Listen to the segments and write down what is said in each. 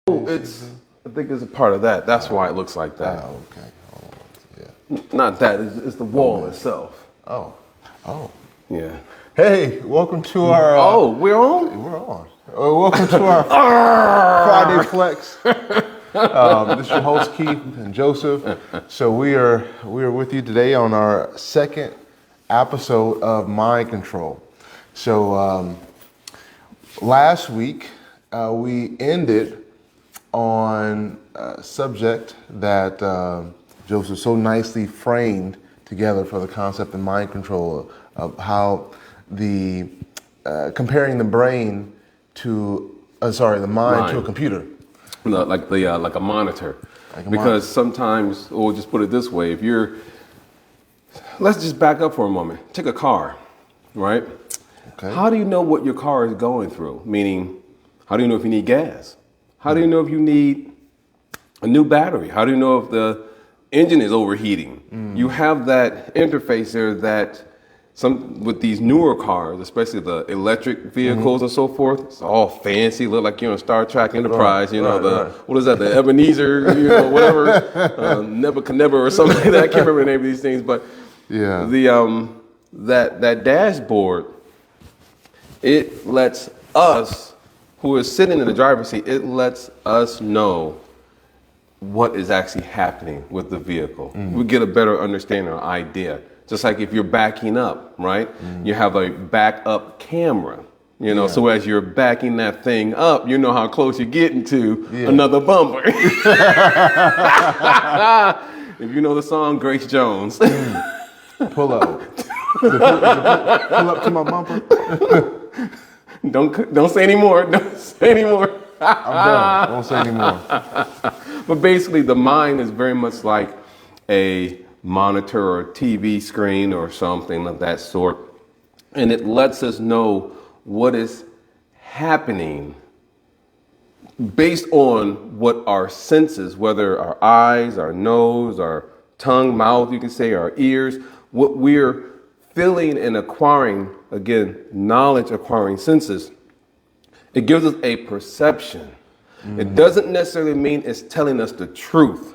Oh, I think it's a part of that. That's why it looks like that. Oh, okay. Oh, yeah. Not that, it's the wall itself. Oh. Oh. Yeah. Hey, welcome to our... We're on? We're on. Welcome to our Friday Flex. This is your host, Keith and Joseph. So we are with you today on our second episode of Mind Control. So last week, we ended on a subject that Joseph so nicely framed together for the concept of mind control, of how the comparing the brain to the mind to a computer, like a monitor. Because sometimes, or just put it this way, let's just back up for a moment. Take a car, right? Okay. How do you know what your car is going through? Meaning, how do you know if you need gas? How do you know if you need a new battery? How do you know if the engine is overheating? You have that interface there that with these newer cars, especially the electric vehicles and so forth, it's all fancy, look like you're on Star Trek Enterprise, what is that, the Ebenezer, whatever, Nebuchadnezzar or something like that. I can't remember the name of these things, but yeah, that dashboard, it lets us, who is sitting in the driver's seat, it lets us know what is actually happening with the vehicle. We get a better understanding or idea. Just like if you're backing up, right? You have a backup camera, so as you're backing that thing up, you know how close you're getting to another bumper. If you know the song Grace Jones. Pull up. Pull up to my bumper. Don't say anymore. Don't say anymore. I'm done. Don't say anymore. But basically, the mind is very much like a monitor or TV screen or something of that sort. And it lets us know what is happening based on what our senses, whether our eyes, our nose, our tongue, mouth, you can say, our ears, what we're feeling and acquiring, again, knowledge acquiring senses. It gives us a perception. It doesn't necessarily mean it's telling us the truth.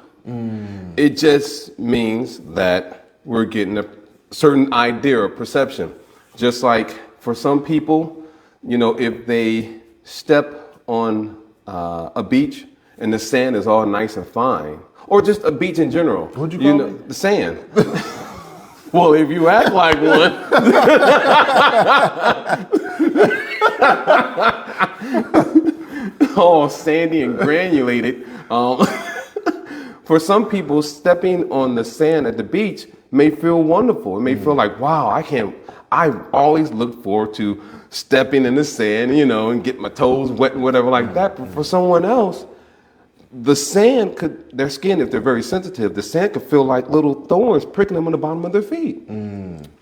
It just means that we're getting a certain idea or perception. Just like for some people, if they step on a beach and the sand is all nice and fine, or just a beach in general. What'd you call it? The sand. Well, if you act like one. Oh, sandy and granulated. For some people, stepping on the sand at the beach may feel wonderful. It may feel like, wow, I've always looked forward to stepping in the sand, and get my toes wet and whatever like that. But for someone else, the sand their skin, if they're very sensitive, the sand could feel like little thorns pricking them on the bottom of their feet.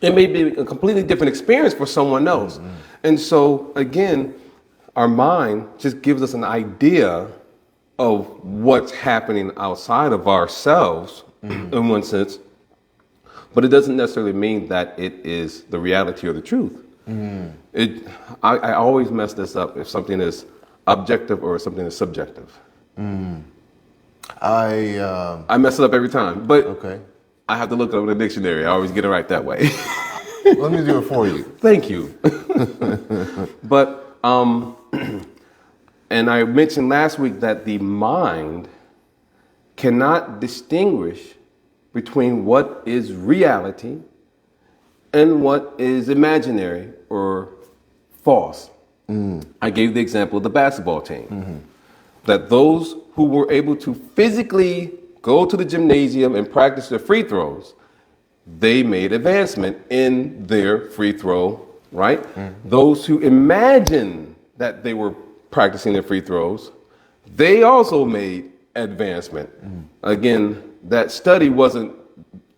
It may be a completely different experience for someone else. And so, again, our mind just gives us an idea of what's happening outside of ourselves, in one sense, but it doesn't necessarily mean that it is the reality or the truth. I always mess this up if something is objective or something is subjective. I mess it up every time, but okay. I have to look up in the dictionary. I always get it right that way. Let me do it for you. Thank you. But and I mentioned last week that the mind cannot distinguish between what is reality and what is imaginary or false. I gave the example of the basketball team. That those who were able to physically go to the gymnasium and practice their free throws, they made advancement in their free throw, right? Those who imagined that they were practicing their free throws, they also made advancement. Again, that study wasn't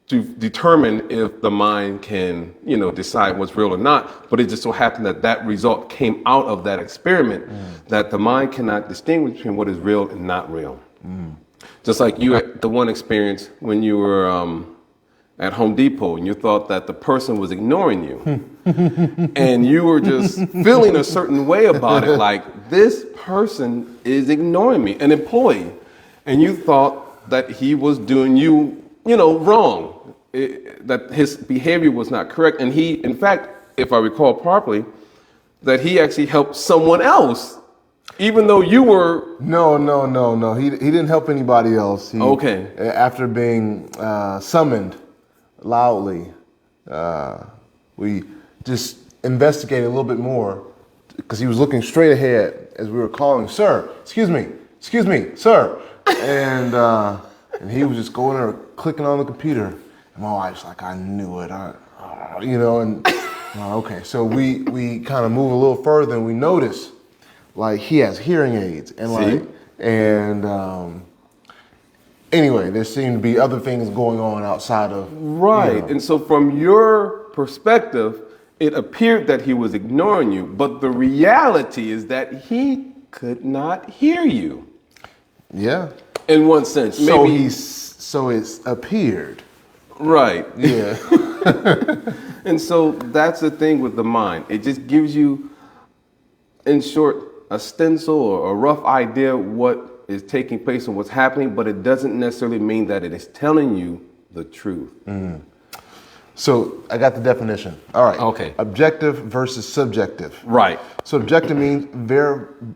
to determine if the mind can, decide what's real or not, but it just so happened that result came out of that experiment, that the mind cannot distinguish between what is real and not real. Just like you had the one experience when you were at Home Depot and you thought that the person was ignoring you. and you were just feeling a certain way about it, like this person is ignoring me, an employee, and you thought that he was doing you, wrong, that his behavior was not correct, and he, in fact, if I recall properly, that he actually helped someone else, even though you were. No. He didn't help anybody else. Okay. After being summoned loudly, we just investigated a little bit more because he was looking straight ahead as we were calling, "Sir, excuse me, sir," and he was just going there clicking on the computer. And my wife's like, "I knew it," okay. So we kind of move a little further and we notice like he has hearing aids anyway, there seemed to be other things going on outside of. Right. And so from your perspective, it appeared that he was ignoring you, but the reality is that he could not hear you. Yeah. In one sense. So it's appeared. Right. Yeah. And so that's the thing with the mind. It just gives you, in short, a stencil or a rough idea what is taking place and what's happening, but it doesn't necessarily mean that it is telling you the truth. Mm. So I got the definition. All right. Okay. Objective versus subjective. Right. So objective means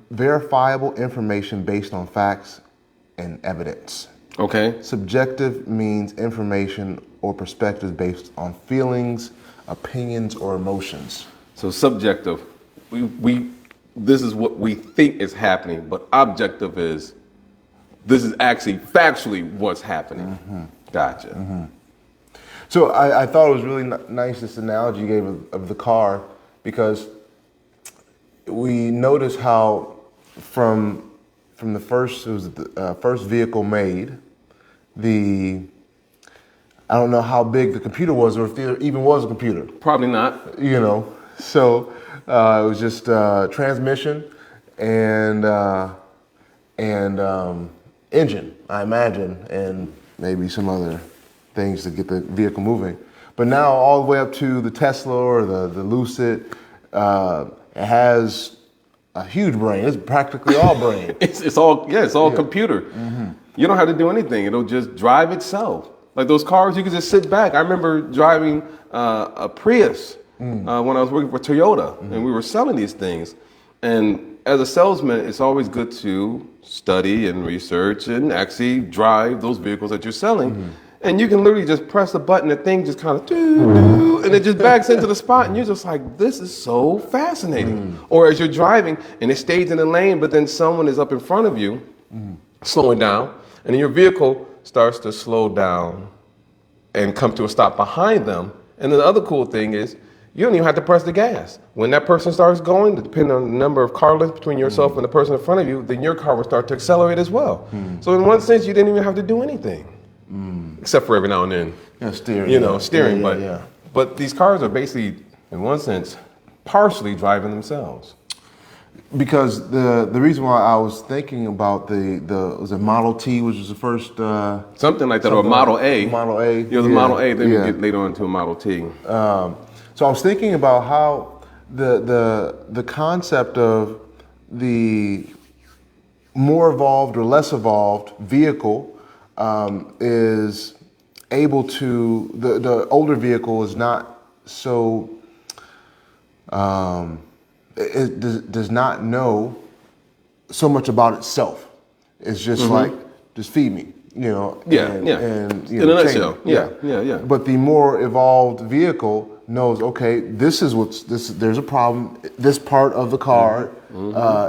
verifiable information based on facts and evidence. Okay. Subjective means information or perspective based on feelings, opinions, or emotions. So subjective, this is what we think is happening, but objective is this is actually factually what's happening. Mm-hmm. Gotcha. Mm-hmm. So I thought it was really nice, this analogy you gave of the car, because we noticed how from the first, it was the first vehicle made, I don't know how big the computer was, or if there even was a computer. Probably not. So it was just transmission and engine, I imagine, and maybe some other things to get the vehicle moving. But now all the way up to the Tesla or the Lucid, it has a huge brain. It's practically all brain. it's all computer. Mm-hmm. You don't have to do anything. It'll just drive itself. Like those cars, you can just sit back. I remember driving a Prius when I was working for Toyota, and we were selling these things. And as a salesman, it's always good to study and research and actually drive those vehicles that you're selling. Mm-hmm. And you can literally just press a button, the thing just kind of and it just backs into the spot, and you're just like, this is so fascinating. Or as you're driving and it stays in the lane, but then someone is up in front of you, slowing down, and then your vehicle starts to slow down and come to a stop behind them. And then the other cool thing is you don't even have to press the gas. When that person starts going, depending on the number of car lengths between yourself and the person in front of you, then your car will start to accelerate as well. So in one sense, you didn't even have to do anything. Except for every now and then. Yeah, steering. Steering. Yeah. But these cars are basically, in one sense, partially driving themselves. Because the reason why I was thinking about was it Model T, which was the first something like that, or Model A. Model A. Yeah, the Model A. Then we get later on to a Model T. So I was thinking about how the concept of the more evolved or less evolved vehicle is able to, the older vehicle is not so, it does not know so much about itself. It's just like, just feed me, And, in a nutshell. Yeah. But the more evolved vehicle knows, okay, there's a problem, this part of the car,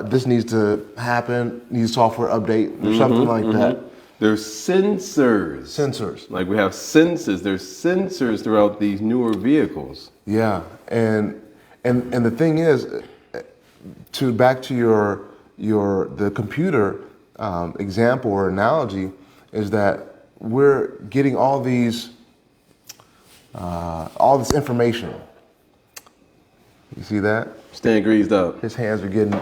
this needs to happen, needs software update or something like that. There's sensors. Like we have senses. There's sensors throughout these newer vehicles. Yeah, and the thing is, back to the computer example or analogy, is that we're getting all this information. You see that? Staying greased up. His hands are getting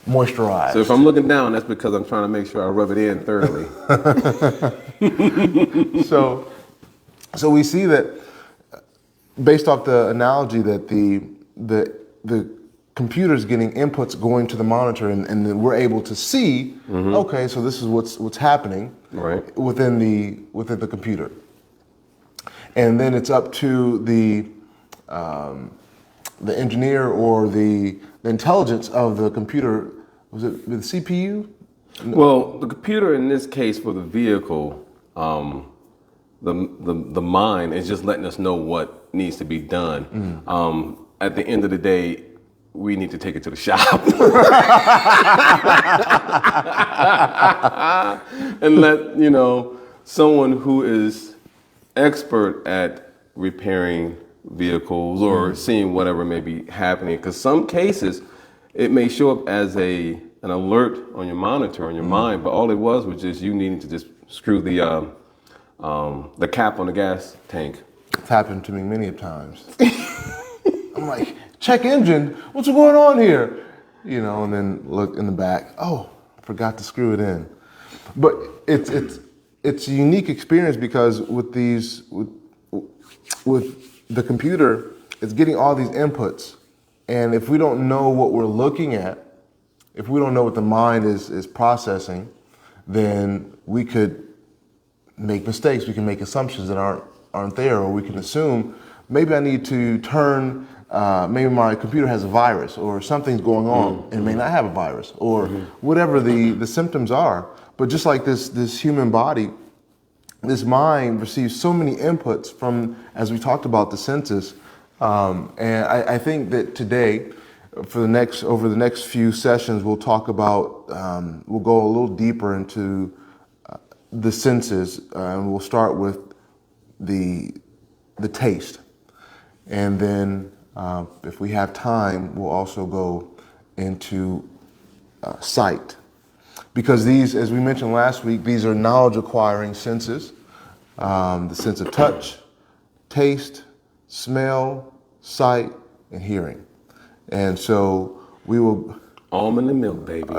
moisturized. So if I'm looking down, that's because I'm trying to make sure I rub it in thoroughly. So we see that based off the analogy that the computer's getting inputs going to the monitor, and then we're able to see, okay, so this is what's happening within the computer. And then it's up to the engineer or the intelligence of the computer. Was it the CPU? No. Well, the computer in this case for the vehicle, the mind is just letting us know what needs to be done. At the end of the day, we need to take it to the shop and let someone who is expert at repairing vehicles or seeing whatever may be happening. Because some cases, it may show up as an alert on your monitor, on your mind, but all it was just you needing to just screw the cap on the gas tank. It's happened to me many times. I'm like, check engine, what's going on here? And then look in the back, oh, I forgot to screw it in. But it's a unique experience because with the computer, it's getting all these inputs. And if we don't know what we're looking at, if we don't know what the mind is processing, then we could make mistakes. We can make assumptions that aren't there, or we can assume maybe I need to turn. Maybe my computer has a virus, or something's going on, and it may not have a virus, or whatever the symptoms are. But just like this human body, this mind receives so many inputs from, as we talked about, the senses. And I think that today, over the next few sessions, we'll talk about, we'll go a little deeper into the senses, and we'll start with the taste. And then if we have time, we'll also go into sight. Because these, as we mentioned last week, these are knowledge-acquiring senses. The sense of touch, taste, smell, sight, and hearing. And so we will... Almond and milk, baby.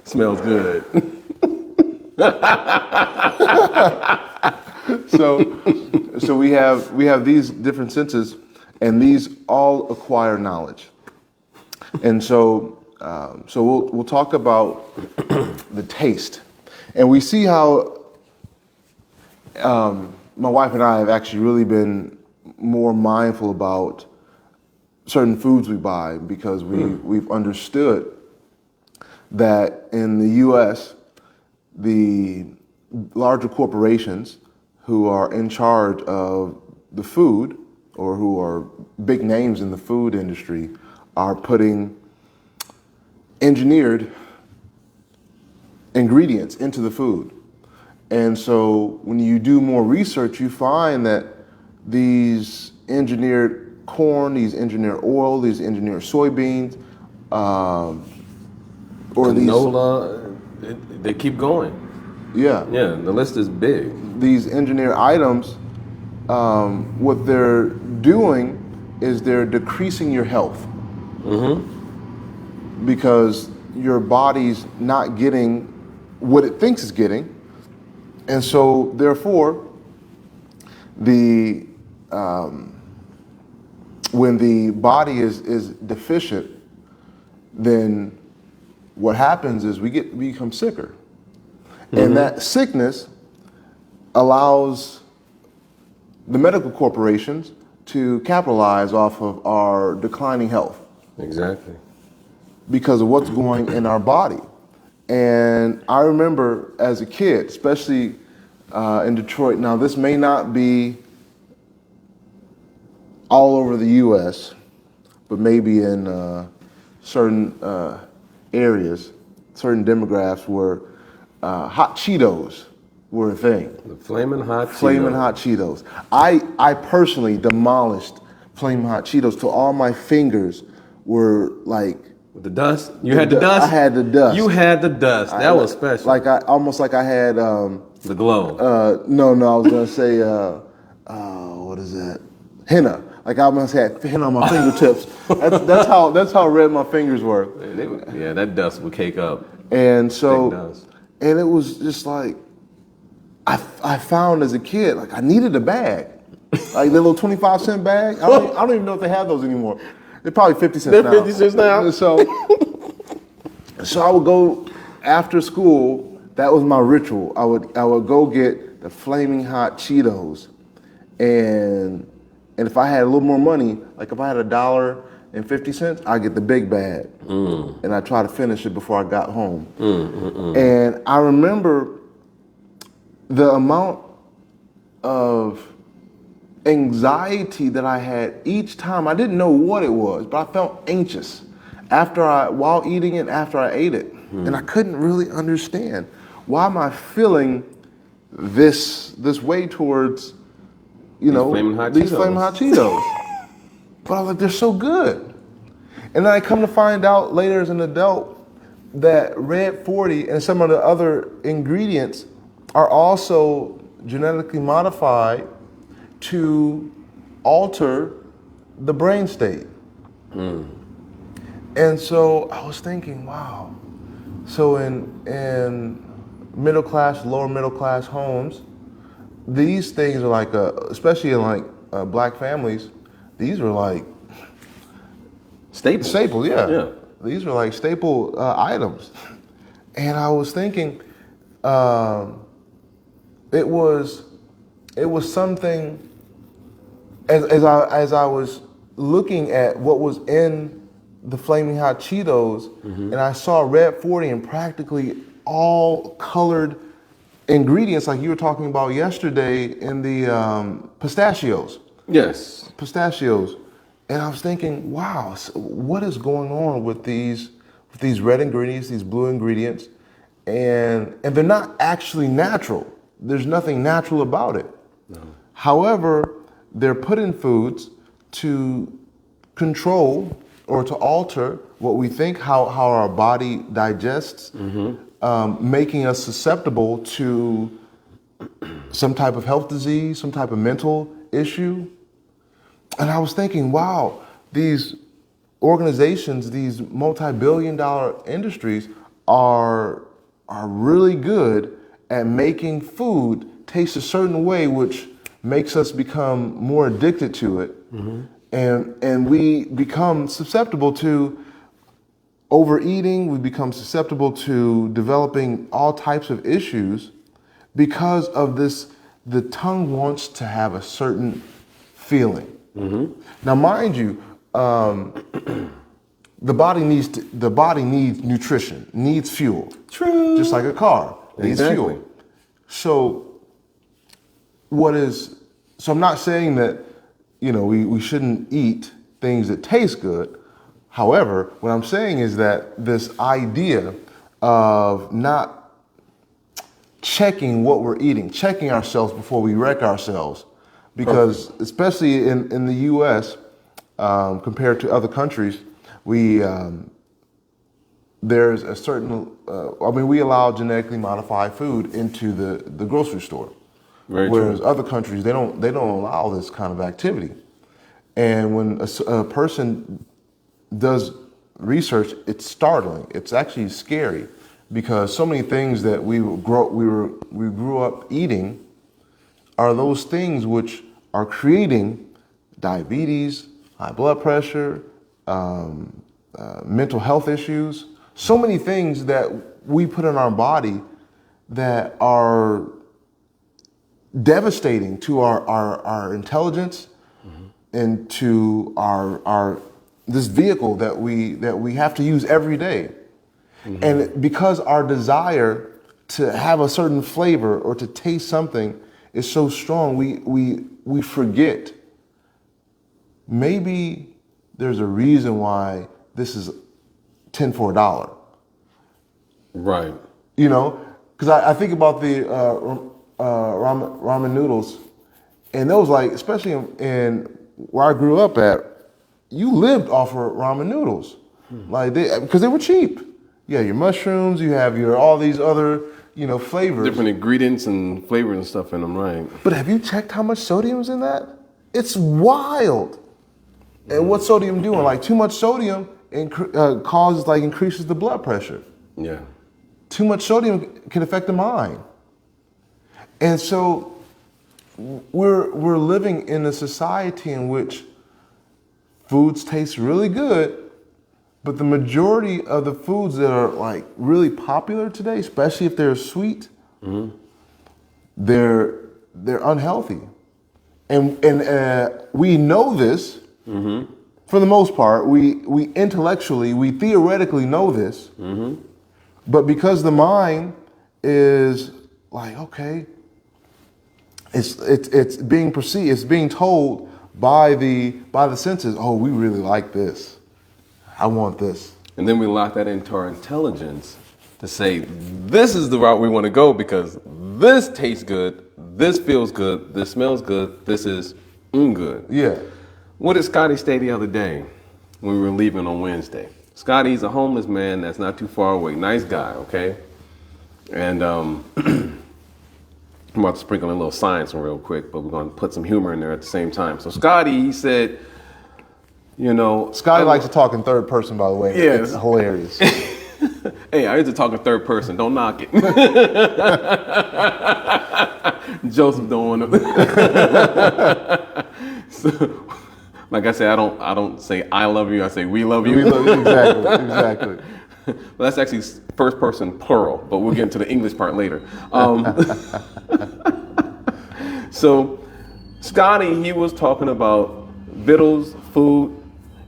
Smells good. So we have these different senses, and these all acquire knowledge. And so we'll talk about the taste, and we see how my wife and I have actually really been more mindful about certain foods we buy, because we've understood that in the U.S., the larger corporations who are in charge of the food, or who are big names in the food industry, are putting engineered ingredients into the food. And so when you do more research, you find that these engineered corn, these engineered oil, these engineered soybeans, or canola, they keep going. Yeah, the list is big. These engineered items, what they're doing is they're decreasing your health. Because your body's not getting what it thinks it's getting. And so therefore, when the body is deficient, then what happens is we become sicker. And that sickness allows the medical corporations to capitalize off of our declining health. Exactly. Because of what's going in our body. And I remember as a kid, especially in Detroit, now this may not be all over the U.S., but maybe in certain areas, certain demographics where hot Cheetos were a thing. The Flamin' Hot Cheetos. Flamin' Hot Cheetos. I personally demolished Flamin' Hot Cheetos till all my fingers were like... With the dust? You had the dust? I had the dust. You had the dust. That was special. Almost like I had... the glow. No, I was going to say, what is that? Henna. Like I almost had henna on my fingertips. That's how red my fingers were. Yeah, that dust would cake up. And so... And it was just like, I found as a kid, like I needed a bag. Like the little 25-cent bag. I don't even know if they have those anymore. They're probably 50 cents They're now. 50 cents now. So I would go after school. That was my ritual. I would go get the flaming hot Cheetos, and if I had a little more money, like if I had $1.50, I'd get the big bag, and I try to finish it before I got home. And I remember the amount of anxiety that I had each time. I didn't know what it was, but I felt anxious while eating it, after I ate it. And I couldn't really understand, why am I feeling this way towards, these flaming hot Cheetos. But I was like, they're so good. And then I come to find out later as an adult that Red 40 and some of the other ingredients are also genetically modified to alter the brain state. And so I was thinking, wow. So in middle class, lower middle class homes, these things are like, especially in like black families, these were like staples, yeah. These were like staple items. And I was thinking, it was something, as I was looking at what was in the flaming hot Cheetos, and I saw Red 40 and practically all colored ingredients, like you were talking about yesterday in the pistachios. Yes. Pistachios. And I was thinking, wow, what is going on with these red ingredients, these blue ingredients, and they're not actually natural. There's nothing natural about it. No. However, they're put in foods to control or to alter what we think, how our body digests, making us susceptible to some type of health disease, some type of mental issue. And I was thinking, wow, these organizations, these multi-billion-dollar industries are really good at making food taste a certain way, which makes us become more addicted to it. And we become susceptible to overeating, we become susceptible to developing all types of issues because of this. The tongue wants to have a certain feeling. Now, mind you, the body needs nutrition, needs fuel. True. Just like a car needs fuel. So I'm not saying that, we shouldn't eat things that taste good. However, what I'm saying is that this idea of not checking what we're eating, checking ourselves before we wreck ourselves, because especially in the U.S., compared to other countries, there's a certain, we allow genetically modified food into the grocery store. Whereas other countries, they don't allow this kind of activity. And when a person does research, it's startling. It's actually scary, because so many things that we grew up eating are those things which are creating diabetes, high blood pressure, mental health issues, so many things that we put in our body that are devastating to our intelligence and to our this vehicle that we have to use every day. And because our desire to have a certain flavor or to taste something is so strong, we forget. Maybe there's a reason why this is 10 for $1. Right. Because I think about the ramen noodles, and those, like, especially in where I grew up at, you lived off of ramen noodles, because they were cheap. You have your mushrooms, you have all these other, flavors. Different ingredients and flavors and stuff in them, right? But have you checked how much sodium's in that? It's wild. And what's sodium doing? Like, too much sodium increases the blood pressure. Yeah. Too much sodium can affect the mind. And so we're living in a society in which foods taste really good, but the majority of the foods that are like really popular today, especially if they're sweet, they're unhealthy, and we know this. For the most part, we intellectually, we theoretically know this, but because the mind is like, okay, it's being perceived, it's being told by the senses, oh, we really like this, I want this, And then we lock that into our intelligence to say, this is the route we want to go because this tastes good, this feels good, this smells good, this is good. Yeah. What did Scotty say the other day when we were leaving on Wednesday? Scotty's a homeless man that's not too far away. Nice guy, okay? And I'm about to sprinkle in a little science real quick, but we're going to put some humor in there at the same time. So Scotty, he said, you know... Scotty likes to talk in third person, by the way. Yeah. It's hilarious. Hey, I used to talk in third person. Don't knock it. Joseph don't want to... So, like I said, I don't say I love you. I say we love you. We love you. Exactly. Well, that's actually first person plural, but we'll get into the English part later. So Scotty, he was talking about victuals, food,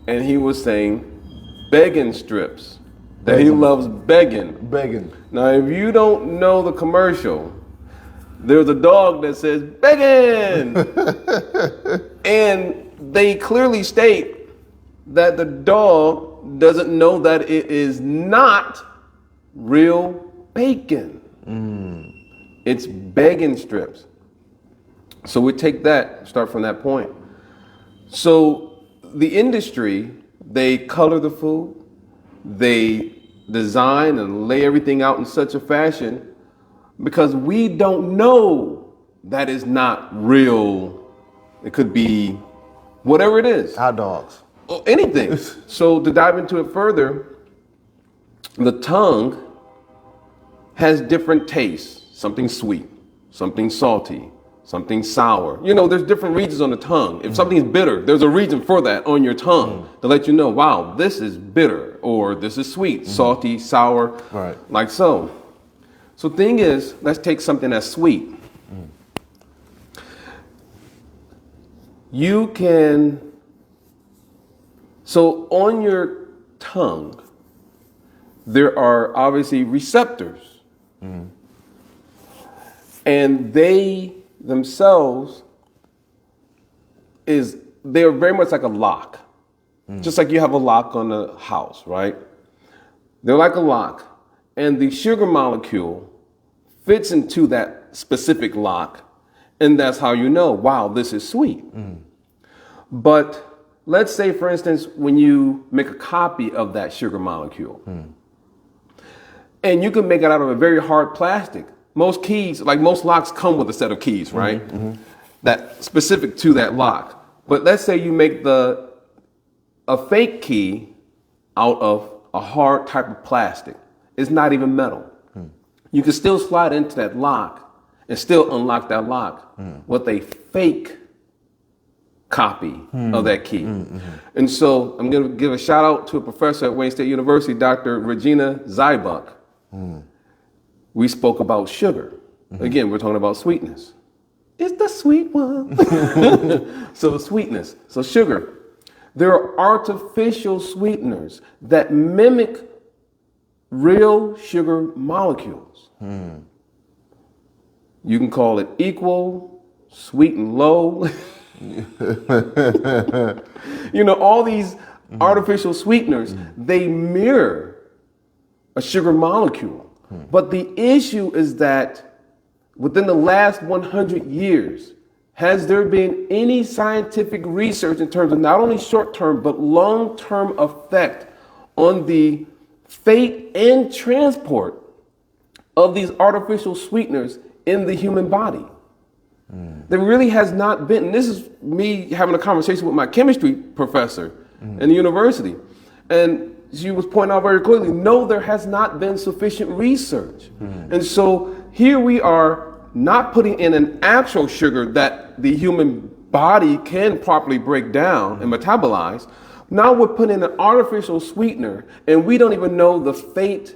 and he was saying begging strips. That he loves begging. Begging. Now, if you don't know the commercial, there's a dog that says begging. And they clearly state that the dog doesn't know that it is not real bacon. It's begging strips. So we take that, start from that point. So the industry, they color the food, they design and lay everything out in such a fashion because we don't know that is not real. It could be whatever it is. Hot dogs. Or anything. So to dive into it further, the tongue has different tastes. Something sweet, something salty, something sour. You know, there's different regions on the tongue. If something's bitter, there's a reason for that on your tongue to let you know, wow, this is bitter or this is sweet, salty, sour, like so. So thing is, let's take something that's sweet. You can, so on your tongue, there are obviously receptors. And they themselves they're very much like a lock. Just like you have a lock on a house, right? They're like a lock. And the sugar molecule fits into that specific lock. And that's how you know, wow, this is sweet. But let's say, for instance, when you make a copy of that sugar molecule, and you can make it out of a very hard plastic. Most keys, like most locks, come with a set of keys, right? That specific to that lock. But let's say you make a fake key out of a hard type of plastic. It's not even metal. You can still slide into that lock and still unlock that lock with a fake copy of that key. And so I'm going to give a shout out to a professor at Wayne State University, Dr. Regina Zybuck. We spoke about sugar. Again, we're talking about sweetness. It's the sweet one. So sweetness. So sugar. There are artificial sweeteners that mimic real sugar molecules. You can call it equal, sweet and low. You know, all these artificial sweeteners, they mirror a sugar molecule. But the issue is that within the last 100 years, has there been any scientific research in terms of not only short-term, but long-term effect on the fate and transport of these artificial sweeteners in the human body? There really has not been. And this is me having a conversation with my chemistry professor in the university. And she was pointing out very clearly, no, there has not been sufficient research. And so here we are not putting in an actual sugar that the human body can properly break down and metabolize. Now we're putting in an artificial sweetener, and we don't even know the fate.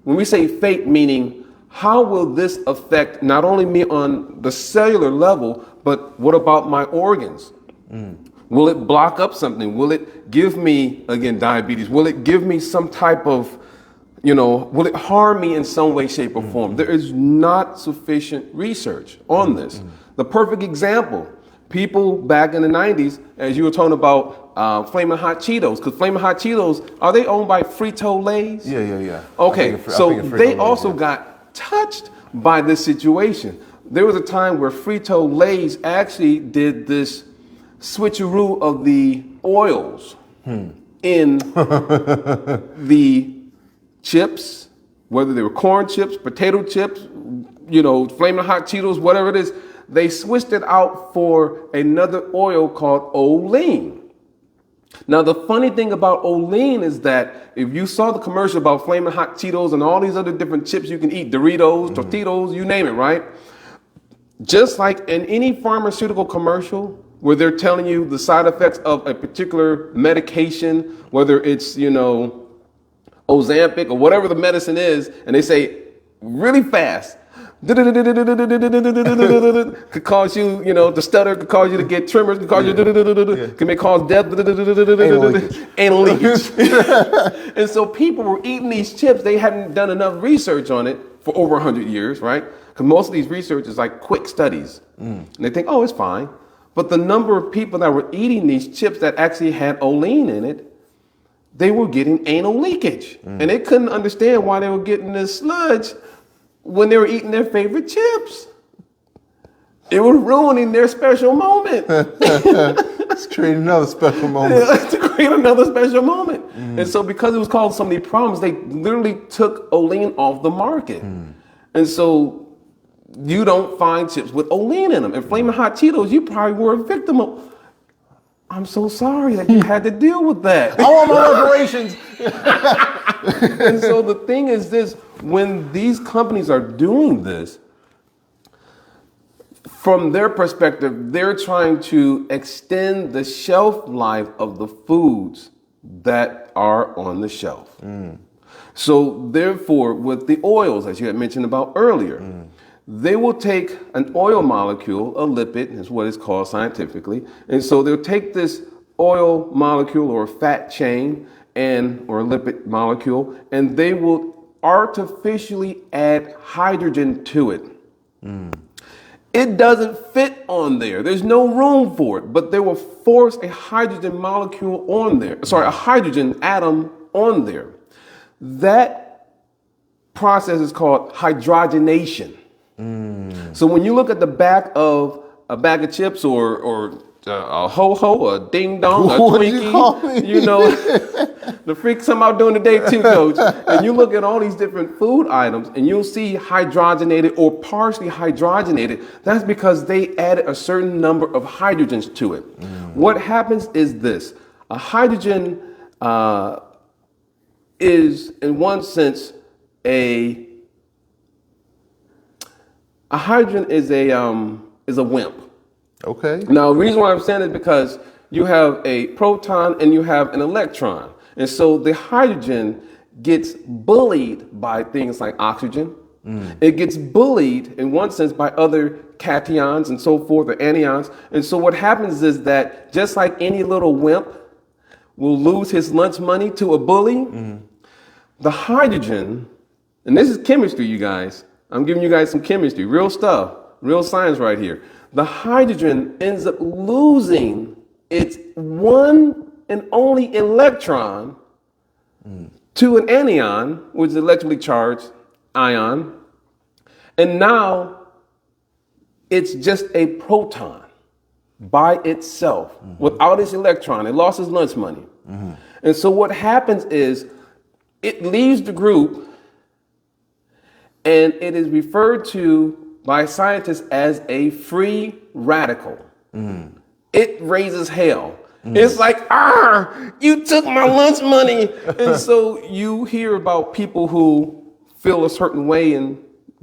When we say fate, meaning how will this affect not only me on the cellular level, but what about my organs? Will it block up something? Will it give me, again, diabetes? Will it give me some type of, will it harm me in some way, shape, or form? There is not sufficient research on this. The perfect example, people back in the 90s, as you were talking about Flamin' Hot Cheetos, because Flamin' Hot Cheetos, are they owned by Frito-Lay's? Yeah. Okay, so they also got touched by this situation. There was a time where Frito-Lay's actually did this switcheroo of the oils in the chips, whether they were corn chips, potato chips, Flamin' Hot Cheetos, whatever it is. They switched it out for another oil called Olean. Now, the funny thing about Olean is that if you saw the commercial about Flamin' Hot Cheetos and all these other different chips you can eat, Doritos, Tostitos, you name it, right? Just like in any pharmaceutical commercial where they're telling you the side effects of a particular medication, whether it's, Ozempic or whatever the medicine is, and they say really fast, could cause you, to stutter, could cause you to get tremors, could cause you, can cause death, anal leakage. And so people were eating these chips. They hadn't done enough research on it for over 100 years, right? Because most of these research is like quick studies. And they think, oh, it's fine. But the number of people that were eating these chips that actually had Olean in it, they were getting anal leakage. And they couldn't understand why they were getting this sludge when they were eating their favorite chips. It was ruining their special moment. Let's create another special moment. To create another special moment. And so because it was causing so many problems, they literally took Olean off the market. And so you don't find chips with Olean in them. And Flamin' Hot Cheetos, you probably were a victim of. I'm so sorry that you had to deal with that. I want my reparations. And so the thing is this, when these companies are doing this, from their perspective, they're trying to extend the shelf life of the foods that are on the shelf. So therefore, with the oils, as you had mentioned about earlier, they will take an oil molecule, a lipid is what it's called scientifically, and so they'll take this oil molecule or fat chain or a lipid molecule, and they will artificially add hydrogen to it. It doesn't fit on there. There's no room for it, but they will force a hydrogen molecule on there. Sorry, a hydrogen atom on there. That process is called hydrogenation. So when you look at the back of a bag of chips or a ho-ho, a ding-dong, a Twinkie, the freaks I'm out doing today too, Coach. And you look at all these different food items and you'll see hydrogenated or partially hydrogenated. That's because they added a certain number of hydrogens to it. What happens is this. A hydrogen is, in one sense, a hydrogen is a wimp. Okay. Now, the reason why I'm saying it is because you have a proton and you have an electron. And so the hydrogen gets bullied by things like oxygen. It gets bullied, in one sense, by other cations and so forth, or anions. And so what happens is that just like any little wimp will lose his lunch money to a bully, the hydrogen, and this is chemistry, you guys. I'm giving you guys some chemistry, real stuff, real science right here. The hydrogen ends up losing its one and only electron to an anion, which is electrically charged ion. And now it's just a proton by itself without its electron. It lost its lunch money. And so what happens is it leaves the group and it is referred to by scientists as a free radical. It raises hell. It's like, you took my lunch money. And so you hear about people who feel a certain way and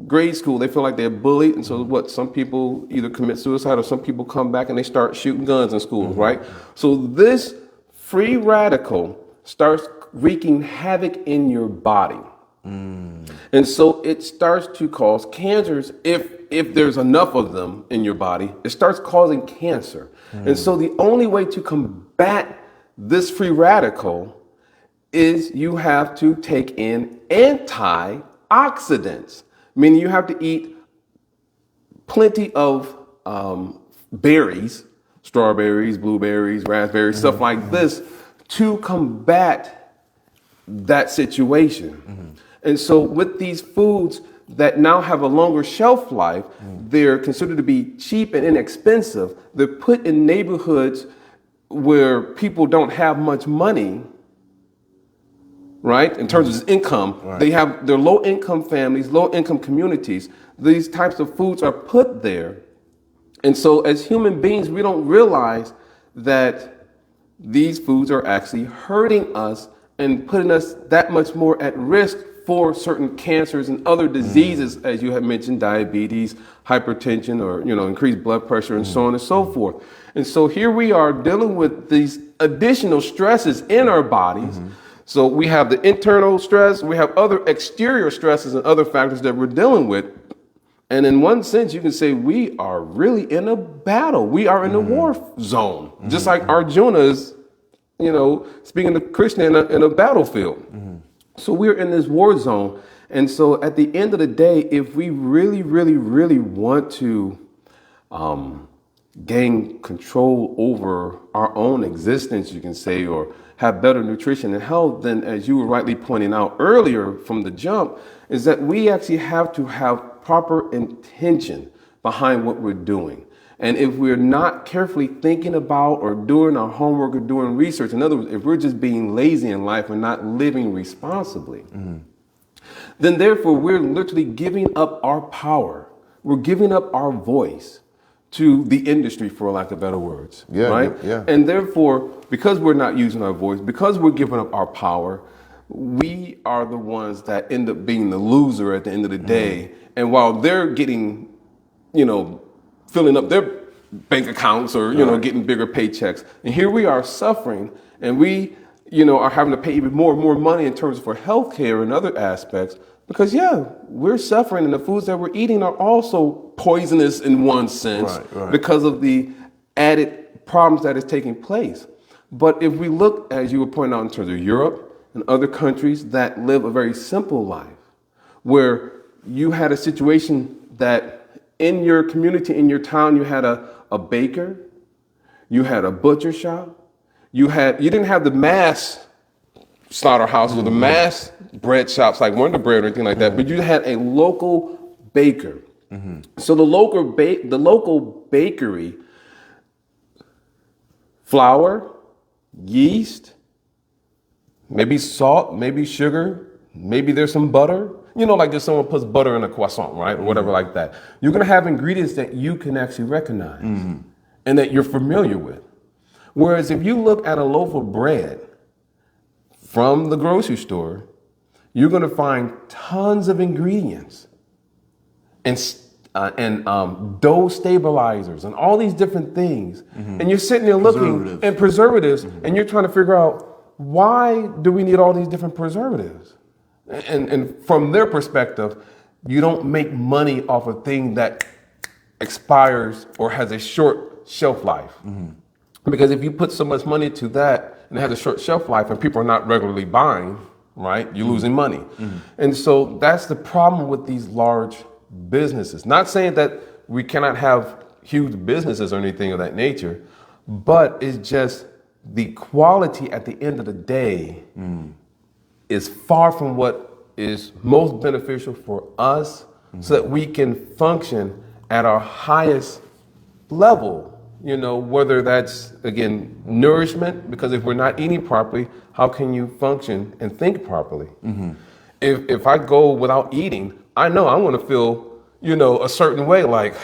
grade school, they feel like they're bullied, and so what? Some people either commit suicide, or some people come back and they start shooting guns in schools, right? So this free radical starts wreaking havoc in your body. And so it starts to cause cancers. If there's enough of them in your body, it starts causing cancer. And so the only way to combat this free radical is you have to take in antioxidants, meaning you have to eat plenty of berries, strawberries, blueberries, raspberries, stuff like this, to combat that situation. And so with these foods that now have a longer shelf life, they're considered to be cheap and inexpensive. They're put in neighborhoods where people don't have much money, right? In terms of income, they're low income families, low income communities. These types of foods are put there. And so as human beings, we don't realize that these foods are actually hurting us and putting us that much more at risk for certain cancers and other diseases, as you have mentioned, diabetes, hypertension, or increased blood pressure, and so on and so forth. And so here we are dealing with these additional stresses in our bodies. So we have the internal stress, we have other exterior stresses and other factors that we're dealing with. And in one sense, you can say we are really in a battle. We are in a war zone, just like Arjuna is, speaking to Krishna in a battlefield. So we're in this war zone. And so at the end of the day, if we really, really, really want to gain control over our own existence, you can say, or have better nutrition and health, then as you were rightly pointing out earlier from the jump, is that we actually have to have proper intention behind what we're doing. And if we're not carefully thinking about or doing our homework or doing research, in other words, if we're just being lazy in life and not living responsibly, then therefore we're literally giving up our power. We're giving up our voice to the industry, for lack of better words. Right? Yeah. And therefore, because we're not using our voice, because we're giving up our power, we are the ones that end up being the loser at the end of the day. And while they're getting, filling up their bank accounts or, getting bigger paychecks. And here we are suffering, and we, are having to pay even more and more money in terms for healthcare and other aspects because, we're suffering, and the foods that we're eating are also poisonous in one sense because of the added problems that is taking place. But if we look, as you were pointing out, in terms of Europe and other countries that live a very simple life, where you had a situation that in your community, in your town, you had a baker, you had a butcher shop, you didn't have the mass slaughterhouses or the mass bread shops like Wonder Bread or anything like that, but you had a local baker. So the local bakery, flour, yeast, maybe salt, maybe sugar, maybe there's some butter. Like if someone puts butter in a croissant, right? Or whatever like that. You're going to have ingredients that you can actually recognize and that you're familiar with. Whereas if you look at a loaf of bread from the grocery store, you're going to find tons of ingredients and dough stabilizers and all these different things. And you're sitting there looking and preservatives, and you're trying to figure out, why do we need all these different preservatives? And from their perspective, you don't make money off a thing that expires or has a short shelf life. Because if you put so much money to that and it has a short shelf life and people are not regularly buying, right, you're losing money. And so that's the problem with these large businesses. Not saying that we cannot have huge businesses or anything of that nature, but it's just the quality at the end of the day is far from what is most beneficial for us so that we can function at our highest level, whether that's, again, nourishment, because if we're not eating properly, how can you function and think properly? If I go without eating, I know I'm going to feel, a certain way, like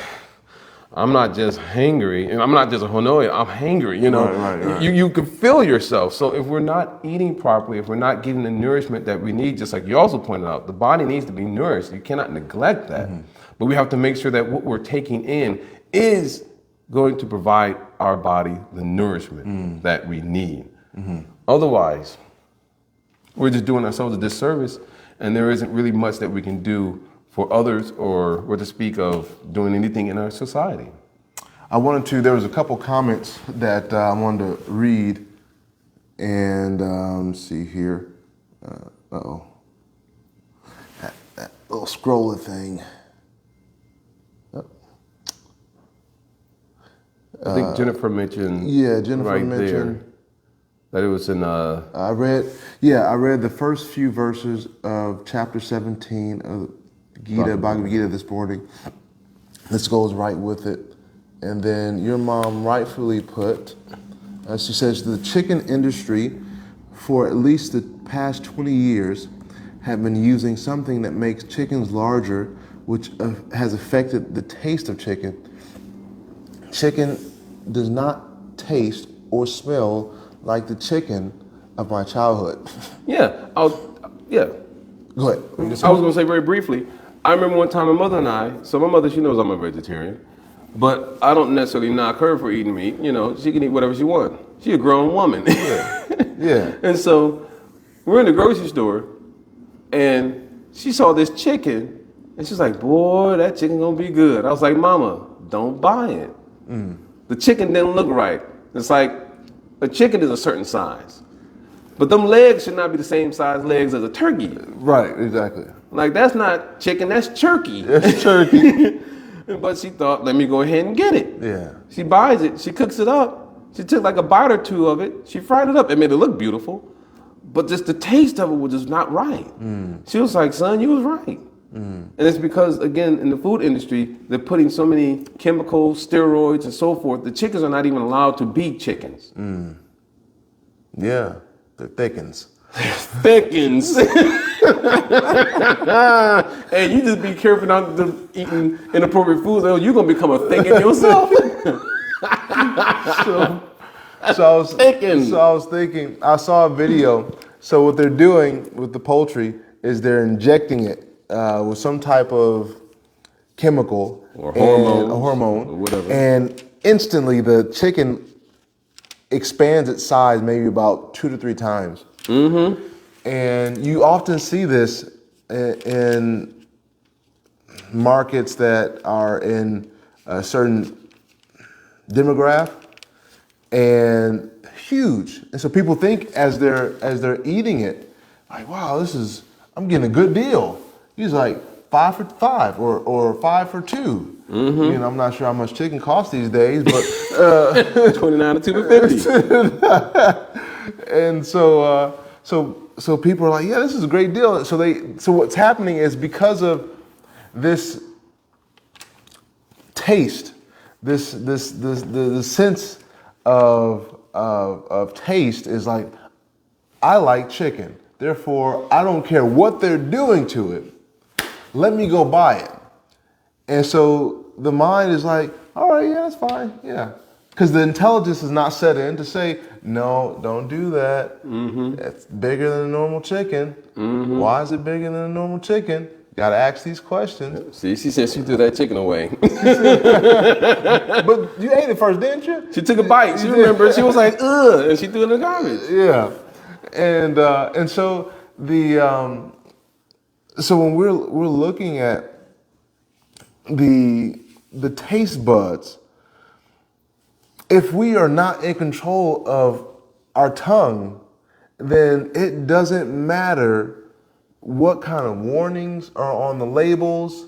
I'm not just hangry, and I'm not just a Hanoi, I'm hangry, you know. Right. You can feel yourself. So if we're not eating properly, if we're not getting the nourishment that we need, just like you also pointed out, the body needs to be nourished. You cannot neglect that. But we have to make sure that what we're taking in is going to provide our body the nourishment that we need. Otherwise, we're just doing ourselves a disservice, and there isn't really much that we can do for others or to speak of doing anything in our society. There was a couple comments that I wanted to read, and let's see here. That little scroller thing. I think Jennifer mentioned. Yeah, Jennifer right mentioned there, that it was in. I read the first few verses of chapter 17 of Bhagavad Gita this morning. This goes right with it. And then your mom rightfully put, she says, the chicken industry for at least the past 20 years have been using something that makes chickens larger, which has affected the taste of chicken. Chicken does not taste or smell like the chicken of my childhood. Yeah. Go ahead. I was going to say very briefly, I remember one time my mother, she knows I'm a vegetarian, but I don't necessarily knock her for eating meat. You know, she can eat whatever she wants. She's a grown woman. Yeah. And so we're in the grocery store, and she saw this chicken, and she's like, boy, that chicken gonna be good. I was like, Mama, don't buy it. The chicken didn't look right. It's like, a chicken is a certain size, but them legs should not be the same size legs as a turkey. Right, exactly. Like, that's not chicken, that's turkey. It's turkey. But she thought, let me go ahead and get it. Yeah. She buys it, she cooks it up. She took like a bite or two of it, she fried it up. It made it look beautiful, but just the taste of it was just not right. She was like, son, you was right. And it's because, again, in the food industry, they're putting so many chemicals, steroids, and so forth. The chickens are not even allowed to be chickens. Yeah, they're thickens. Thickens. Hey, you just be careful not to eating inappropriate foods, or you're gonna become a thicken yourself. So I was thinking, I saw a video. So what they're doing with the poultry is they're injecting it with some type of chemical or hormone, or whatever, and instantly the chicken expands its size maybe about 2 to 3 times. And you often see this in markets that are in a certain demographic and huge. And so people think as they're eating it, like, wow, I'm getting a good deal. He's like 5 for 5 or 5 for 2. You know, I'm not sure how much chicken costs these days, but 29 to 250. And so people are like, yeah, this is a great deal. So what's happening is, because of this taste, the sense of taste is like, I like chicken. Therefore, I don't care what they're doing to it. Let me go buy it. And so the mind is like, all right, yeah, that's fine, yeah. Because the intelligence is not set in to say, no, don't do that. That's bigger than a normal chicken. Why is it bigger than a normal chicken? Got to ask these questions. See, she said she threw that chicken away. But you ate it first, didn't you? She took a bite. She remembered. She was like, ugh, and she threw it in the garbage. Yeah. And so so when we're looking at the taste buds, if we are not in control of our tongue, then it doesn't matter what kind of warnings are on the labels.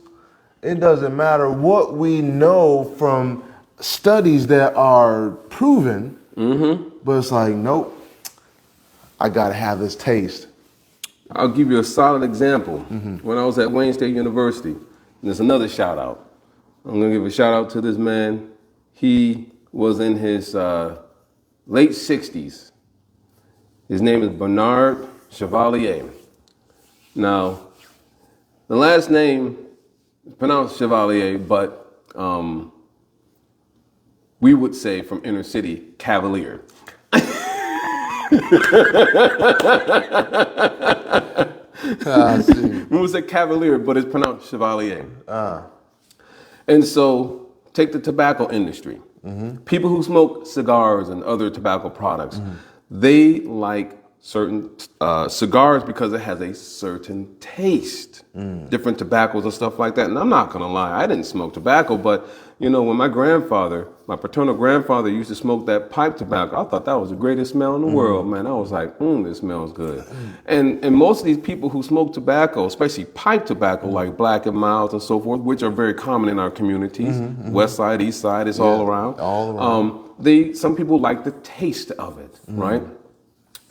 It doesn't matter what we know from studies that are proven. But it's like, nope, I gotta have this taste. I'll give you a solid example. When I was at Wayne State University, there's another shout out. I'm gonna give a shout out to this man. He was in his late 60s. His name is Bernard Chevalier. Now, the last name is pronounced Chevalier, but we would say from inner city, cavalier. I see. We would say cavalier, but it's pronounced chevalier. And so take the tobacco industry. People who smoke cigars and other tobacco products, they like certain cigars because it has a certain taste, different tobaccos and stuff like that. And I'm not gonna lie, I didn't smoke tobacco, but you know, when my paternal grandfather used to smoke that pipe tobacco, I thought that was the greatest smell in the world, man. I was like, this smells good. And most of these people who smoke tobacco, especially pipe tobacco, like Black and Milds and so forth, which are very common in our communities, West Side, East Side, it's all around. All around. Some people like the taste of it, right?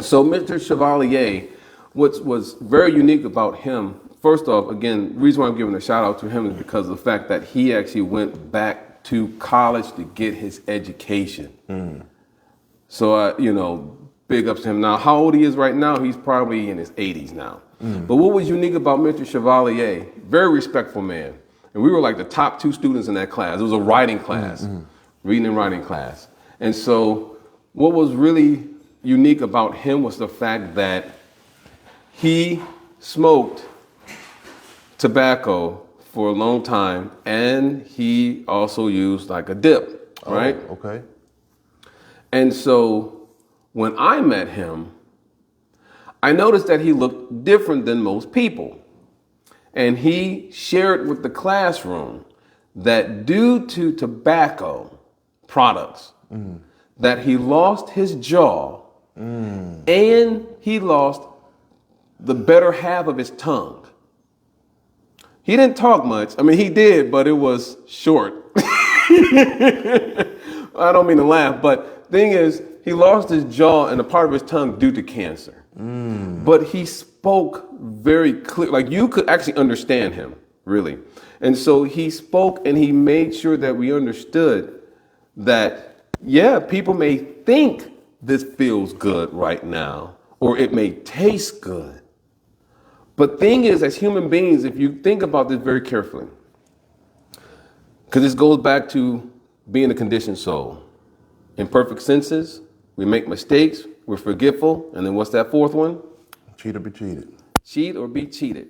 So Mr. Chevalier, what was very unique about him, first off, again, the reason why I'm giving a shout out to him is because of the fact that he actually went back to college to get his education. So, big ups to him. Now, how old he is right now, he's probably in his 80s now. But what was unique about Mr. Chevalier, very respectful man. And we were like the top 2 students in that class. It was a writing class, reading and writing class. And so what was really unique about him was the fact that he smoked tobacco for a long time, and he also used like a dip, right? Okay. And so when I met him, I noticed that he looked different than most people. And he shared with the classroom that due to tobacco products, that he lost his jaw and he lost the better half of his tongue. He didn't talk much. I mean, he did, but it was short. I don't mean to laugh, but thing is, he lost his jaw and a part of his tongue due to cancer. But he spoke very clear, like you could actually understand him, really. And so he spoke and he made sure that we understood that, yeah, people may think this feels good right now, or it may taste good. But thing is, as human beings, if you think about this very carefully, because this goes back to being a conditioned soul. Imperfect senses, we make mistakes, we're forgetful, and then what's that fourth one? Cheat or be cheated. Cheat or be cheated.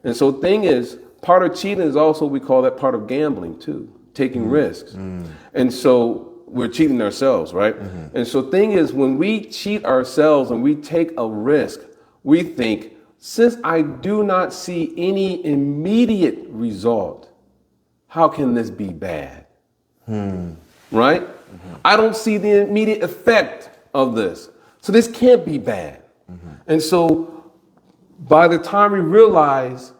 And so thing is, part of cheating is also, we call that part of gambling too, taking risks. And so we're cheating ourselves, right? And so thing is, when we cheat ourselves and we take a risk, we think, since I do not see any immediate result, how can this be bad? Right? I don't see the immediate effect of this. So this can't be bad. And so by the time we realize,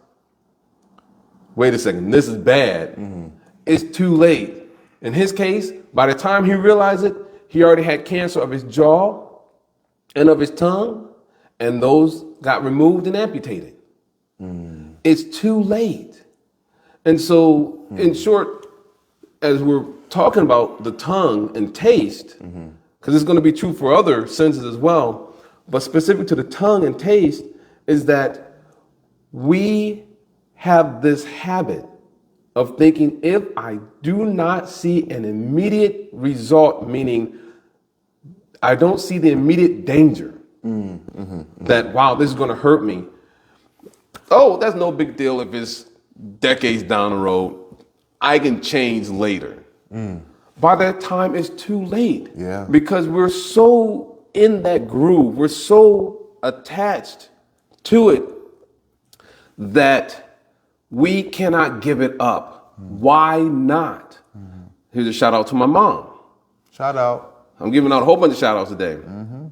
wait a second, this is bad, it's too late. In his case, by the time he realized it, he already had cancer of his jaw and of his tongue, and those got removed and amputated. It's too late. And so, in short, as we're talking about the tongue and taste, because it's going to be true for other senses as well, but specific to the tongue and taste, is that we have this habit of thinking, if I do not see an immediate result, meaning I don't see the immediate danger, that, wow, this is going to hurt me. Oh, that's no big deal if it's decades down the road. I can change later. By that time, it's too late. Yeah. Because we're so in that groove, we're so attached to it that we cannot give it up. Why not? Here's a shout out to my mom. Shout out. I'm giving out a whole bunch of shout outs today.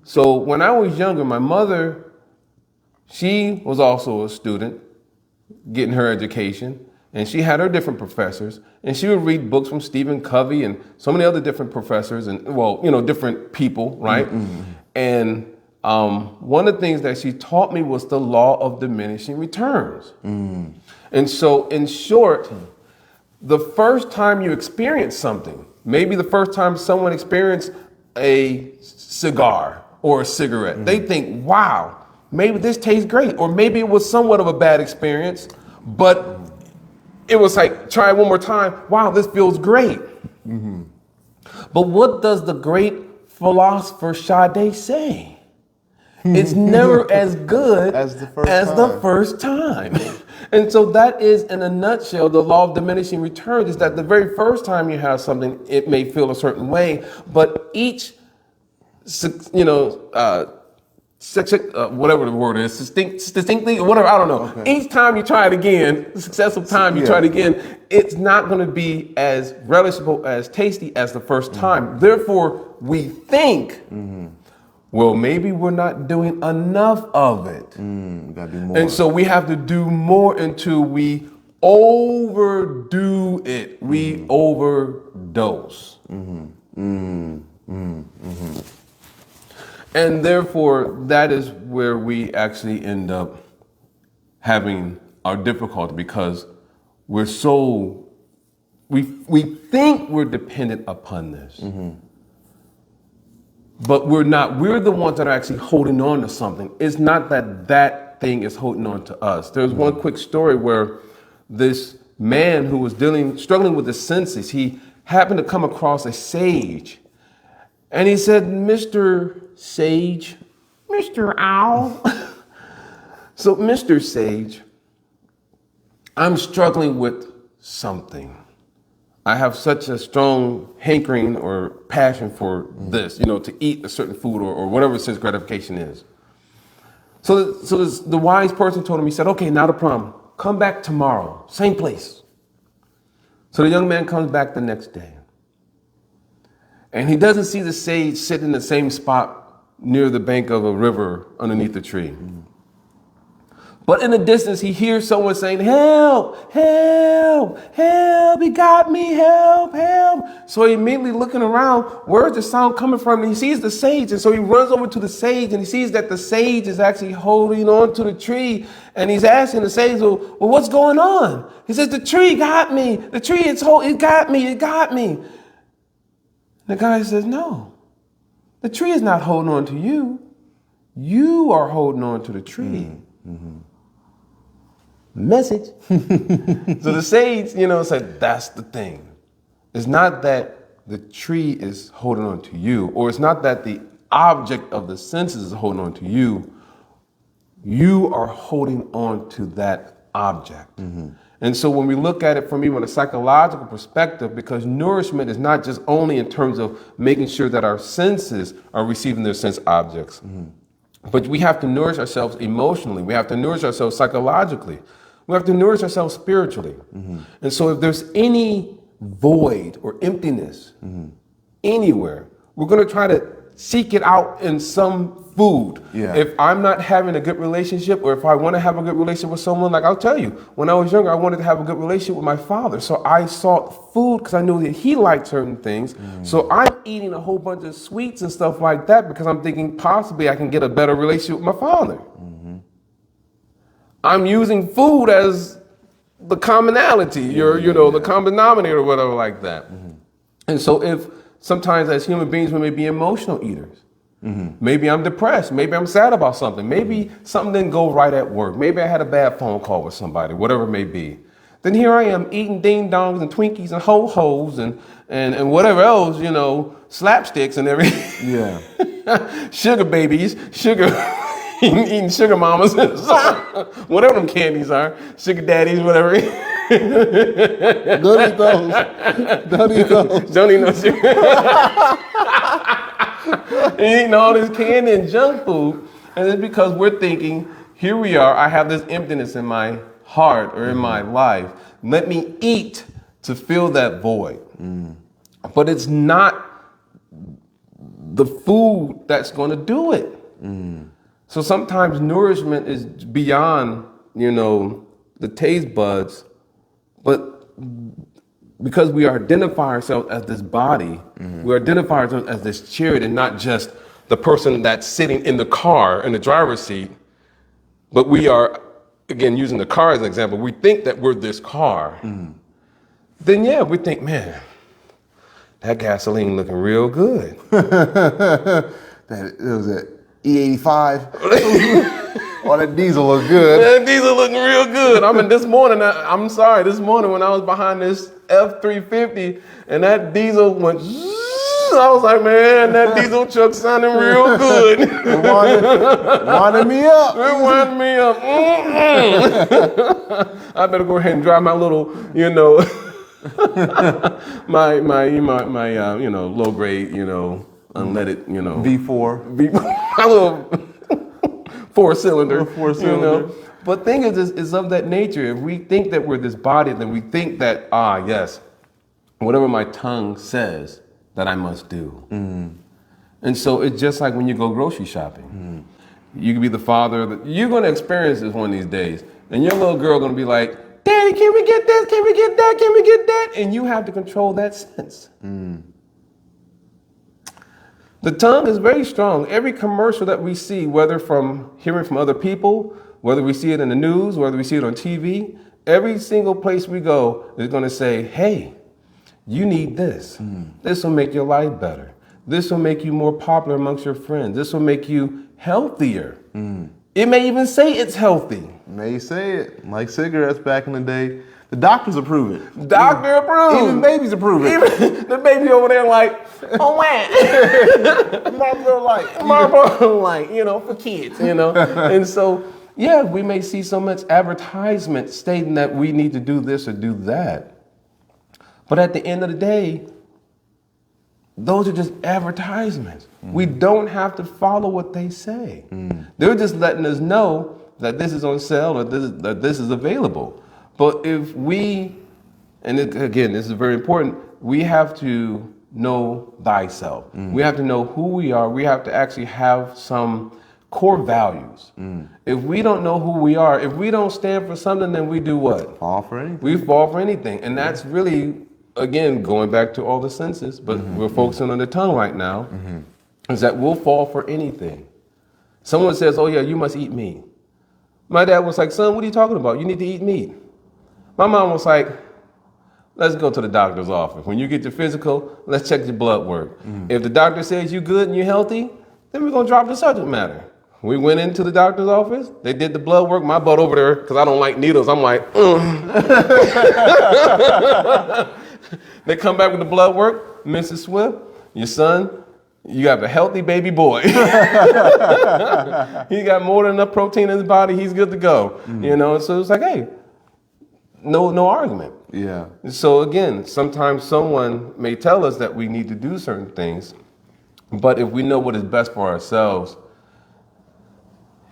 So when I was younger, my mother, she was also a student getting her education, and she had her different professors, and she would read books from Stephen Covey and so many other different professors and, well, different people, right? And one of the things that she taught me was the law of diminishing returns. And so in short, the first time you experience something, maybe the first time someone experienced a cigar or a cigarette, they think, wow, maybe this tastes great. Or maybe it was somewhat of a bad experience, but it was like, try it one more time. Wow, this feels great. But what does the great philosopher Sade say? It's never as good As the first as time. the first time. And so that is, in a nutshell, the law of diminishing returns is that the very first time you have something, it may feel a certain way, but each, whatever the word is, distinctly, whatever, I don't know. Okay. Each time you try it again, the successive time you try it again, it's not going to be as relishable, as tasty as the first time. Therefore, we think, well, maybe we're not doing enough of it. We gotta do more. And so we have to do more until we overdo it. We overdose. And therefore, that is where we actually end up having our difficulty, because we think we're dependent upon this. But we're not. We're the ones that are actually holding on to something. It's not that that thing is holding on to us. There's one quick story where this man who was struggling with the senses, he happened to come across a sage. And he said, "Mr. Sage, Mr. Owl." So, Mr. Sage, I'm struggling with something. I have such a strong hankering or passion for this, to eat a certain food or whatever sense gratification is. So the wise person told him, he said, "Okay, not a problem. Come back tomorrow, same place." So the young man comes back the next day. And he doesn't see the sage sitting in the same spot near the bank of a river underneath the tree. But in the distance, he hears someone saying, "Help, help, help, he got me, help, help." So he immediately looking around, where's the sound coming from? And he sees the sage. And so he runs over to the sage and he sees that the sage is actually holding on to the tree. And he's asking the sage, well, what's going on? He says, "The tree got me. The tree, it got me, it got me." The guy says, "No, the tree is not holding on to you. You are holding on to the tree." Message. So the sage, said, that's the thing. It's not that the tree is holding on to you, or it's not that the object of the senses is holding on to you. You are holding on to that object. And so when we look at it from even a psychological perspective, because nourishment is not just only in terms of making sure that our senses are receiving their sense objects, but we have to nourish ourselves emotionally. We have to nourish ourselves psychologically. We have to nourish ourselves spiritually. And so if there's any void or emptiness anywhere, we're going to try to seek it out in some food. Yeah. If I'm not having a good relationship, or if I want to have a good relationship with someone, like I'll tell you, when I was younger, I wanted to have a good relationship with my father. So I sought food because I knew that he liked certain things. So I'm eating a whole bunch of sweets and stuff like that because I'm thinking possibly I can get a better relationship with my father. I'm using food as the commonality, the common denominator or whatever like that. And so if sometimes as human beings, we may be emotional eaters. Maybe I'm depressed. Maybe I'm sad about something. Maybe something didn't go right at work. Maybe I had a bad phone call with somebody, whatever it may be. Then here I am eating ding dongs and Twinkies and ho-hos and whatever else, slapsticks and everything. Yeah. Sugar babies, eating sugar mamas, whatever them candies are, sugar daddies, whatever. Don't eat those. Don't eat those. Don't eat no sugar. Eating all this candy and junk food. And it's because we're thinking, here we are, I have this emptiness in my heart or in my life. Let me eat to fill that void. But it's not the food that's going to do it. So sometimes nourishment is beyond, the taste buds, but because we identify ourselves as this body, we identify ourselves as this chariot and not just the person that's sitting in the car in the driver's seat, but we are, again, using the car as an example, we think that we're this car. Then yeah, we think, man, that gasoline looking real good. That was it. E85. Oh, that diesel look good. That diesel looking real good. This morning when I was behind this F-350 and that diesel went I was like, man, that diesel truck sounding real good. Winding me up. It wound me up. I better go ahead and drive my little, my low grade, unleaded, V4. my little four-cylinder. Four-cylinder. But thing is of that nature. If we think that we're this body, then we think that, yes, whatever my tongue says that I must do. And so it's just like when you go grocery shopping. You can be the father. You're going to experience this one of these days. And your little girl going to be like, Daddy, can we get this? Can we get that? Can we get that? And you have to control that sense. The tongue is very strong. Every commercial that we see, whether from hearing from other people, whether we see it in the news, whether we see it on TV, every single place we go is going to say, hey, you need this. This will make your life better. This will make you more popular amongst your friends. This will make you healthier. It may even say it's healthy. May say it. Like cigarettes back in the day. The doctors approve it. Doctor approved. Even babies approve it. Even the baby over there like, oh man. Marlboro Light. Marlboro Light, for kids, And so, yeah, we may see so much advertisement stating that we need to do this or do that. But at the end of the day, those are just advertisements. We don't have to follow what they say. They're just letting us know that this is on sale or that this is available. But if we, and again, this is very important, we have to know thyself. We have to know who we are. We have to actually have some core values. If we don't know who we are, if we don't stand for something, then we do what? Fall for anything. We fall for anything. And that's really, again, going back to all the senses, but we're focusing on the tongue right now, is that we'll fall for anything. Someone says, oh yeah, you must eat meat. My dad was like, son, what are you talking about? You need to eat meat. My mom was like, let's go to the doctor's office. When you get your physical, let's check your blood work. If the doctor says you're good and you're healthy, then we're going to drop the subject matter. We went into the doctor's office. They did the blood work. My butt over there, because I don't like needles. I'm like, They come back with the blood work. Mrs. Swift, your son, you have a healthy baby boy. He got more than enough protein in his body. He's good to go. So it's like, hey, no argument. Yeah. So again, sometimes someone may tell us that we need to do certain things, but if we know what is best for ourselves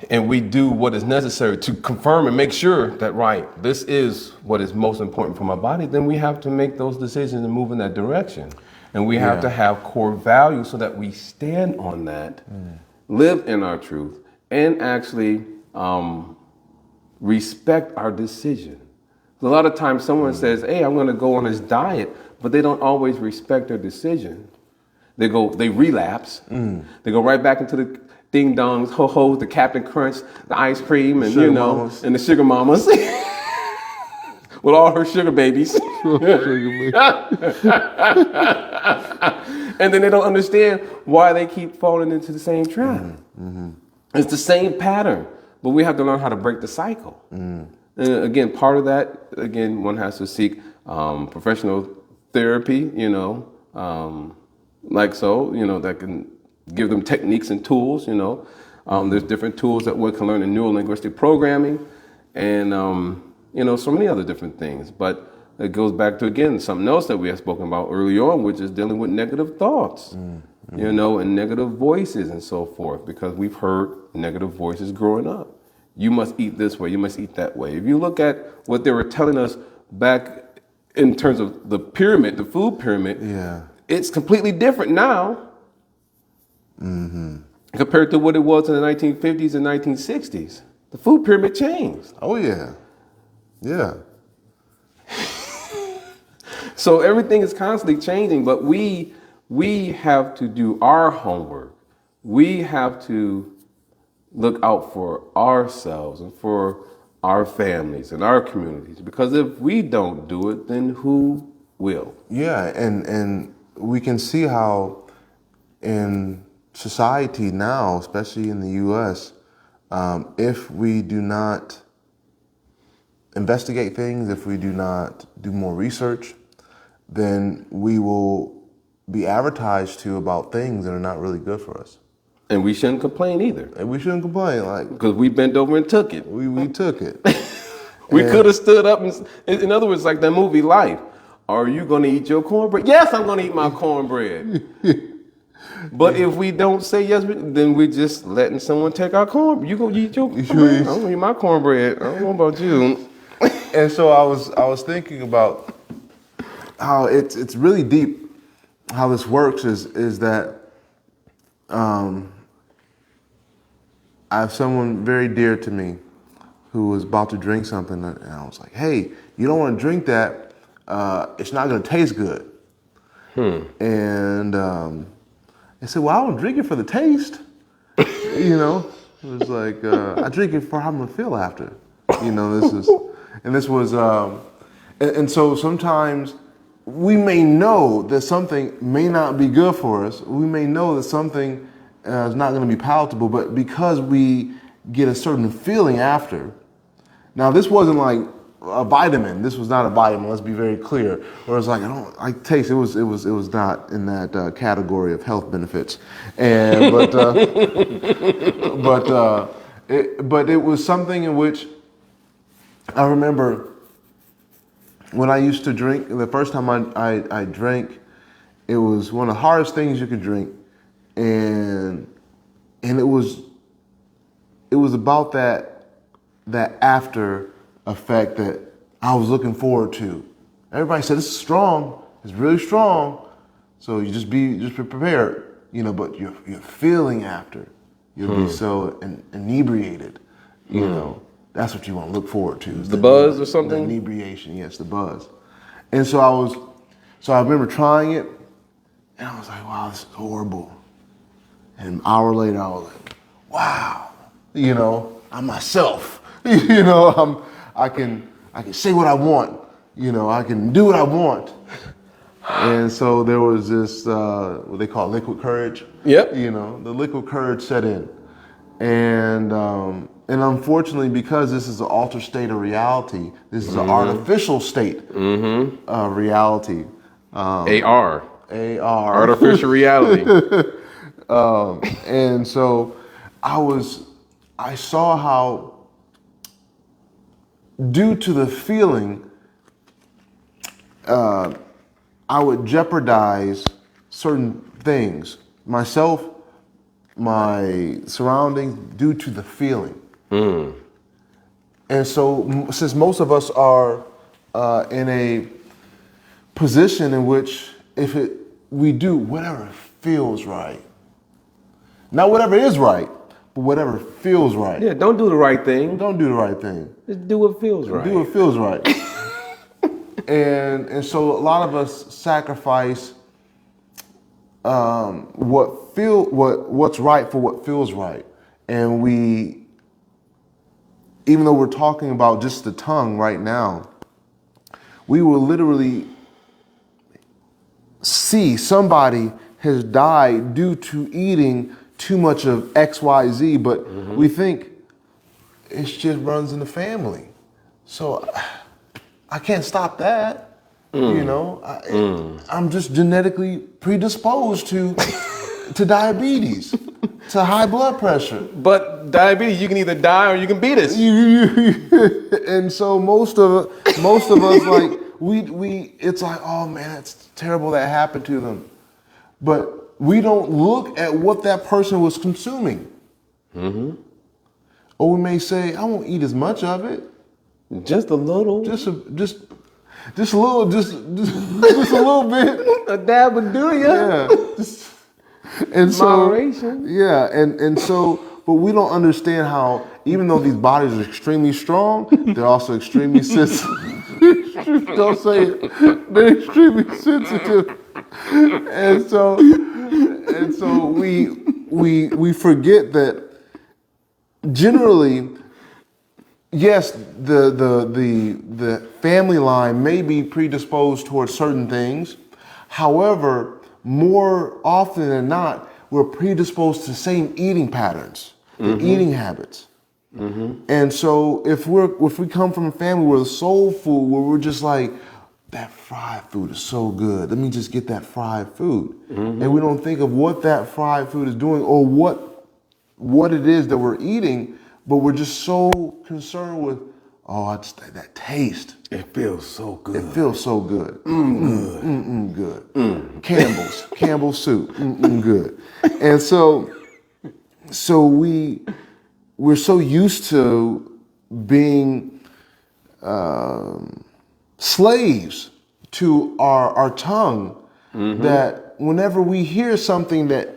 and we do what is necessary to confirm and make sure that, right, this is what is most important for my body, then we have to make those decisions and move in that direction. And we have to have core values so that we stand on that, live in our truth, and actually respect our decision. A lot of times someone says, hey, I'm going to go on this diet, but they don't always respect their decision. They relapse. They go right back into the ding dongs, ho hos, the Captain Crunch, the ice cream, and mamas. and the sugar mamas with all her sugar babies. And then they don't understand why they keep falling into the same trap. It's the same pattern, but we have to learn how to break the cycle. And again, part of that, one has to seek professional therapy, that can give them techniques and tools, There's different tools that one can learn in neuro-linguistic programming and, so many other different things. But it goes back to, again, something else that we have spoken about early on, which is dealing with negative thoughts, and negative voices and so forth, because we've heard negative voices growing up. You must eat this way, you must eat that way. If you look at what they were telling us back in terms of the pyramid, the food pyramid, it's completely different now compared to what it was in the 1950s and 1960s. The food pyramid changed. Oh, yeah. Yeah. So everything is constantly changing, but we have to do our homework. We have to look out for ourselves and for our families and our communities, because if we don't do it, then who will? Yeah, and we can see how in society now, especially in the U.S., if we do not investigate things, if we do not do more research, then we will be advertised to about things that are not really good for us. And we shouldn't complain either. And we shouldn't complain, like, Because we bent over and took it. we took it. We could have stood up and, in other words, like that movie Life. Are you going to eat your cornbread? Yes, I'm going to eat my cornbread. But if we don't say yes, then we're just letting someone take our cornbread. You going to eat your cornbread? I'm going to eat my cornbread. I don't know about you. And so I was thinking about how it's really deep. How this works is that I have someone very dear to me who was about to drink something, and I was like, "Hey, you don't want to drink that. It's not going to taste good." And I said, "Well, I don't drink it for the taste." You know, it was like I drink it for how I'm going to feel after. You know, this was, and so sometimes we may know that something may not be good for us. We may know that something is not going to be palatable, but because we get a certain feeling after. Now, this wasn't like a vitamin. This was not a vitamin. Let's be very clear. Or it's like I taste. It was not in that category of health benefits. And but it was something in which I remember. When I used to drink, the first time I drank, it was one of the hardest things you could drink, and it was about that after effect that I was looking forward to. Everybody said this is strong, it's really strong, so you just be prepared, you know. But you're feeling after, you'll be so inebriated, you know. That's what you want to look forward to. The buzz or something? The inebriation, yes, the buzz. And so I remember trying it, and I was like, wow, this is horrible. And an hour later, I was like, wow, you know, I'm myself. You know, I can say what I want. You know, I can do what I want. And so there was this, what they call liquid courage. Yep. You know, the liquid courage set in. And unfortunately, because this is an altered state of reality, this is an artificial state of reality. AR. Artificial reality. And so I saw how, due to the feeling, I would jeopardize certain things, myself, my surroundings, due to the feeling. And so, since most of us are in a position in which we do whatever feels right, not whatever is right, but whatever feels right. Yeah, don't do the right thing. Don't do the right thing. Just do what feels right. Do what feels right. and so a lot of us sacrifice what's right for what feels right, and even though we're talking about just the tongue right now, we will literally see somebody has died due to eating too much of XYZ, but we think it just runs in the family. So I can't stop that. You know, I'm just genetically predisposed to diabetes, to high blood pressure. But diabetes, you can either die or you can beat us. And so most of us, like, we it's like, oh man, it's terrible that happened to them. But we don't look at what that person was consuming. Or we may say, I won't eat as much of it. Just a little. Just a little bit. A dab would do you. Yeah. And so, moderation. Yeah, and so, but we don't understand how, even though these bodies are extremely strong, they're also extremely sensitive. Don't say it. They're extremely sensitive. And so we forget that generally, yes, the family line may be predisposed towards certain things. However, more often than not, we're predisposed to the same eating patterns, the eating habits. And so if we come from a family where the soul food, where we're just like, that fried food is so good. Let me just get that fried food. And we don't think of what that fried food is doing or what it is that we're eating, but we're just so concerned with, oh, it's that taste. It feels so good. It feels so good. Good. Campbell's soup. Good. And so we're so used to being slaves to our tongue that whenever we hear something that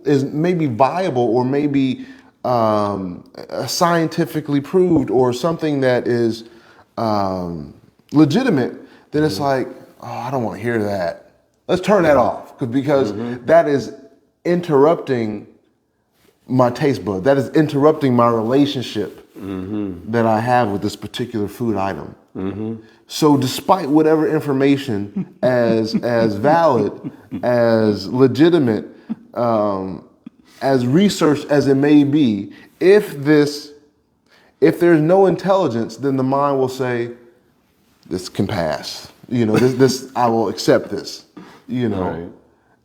is maybe viable or maybe scientifically proved or something that is legitimate, then it's like, oh, I don't want to hear that. Let's turn that off because that is interrupting my taste bud. That is interrupting my relationship that I have with this particular food item. So despite whatever information as valid, as legitimate, as research as it may be, if there's no intelligence, then the mind will say, this can pass. This I will accept this. Right.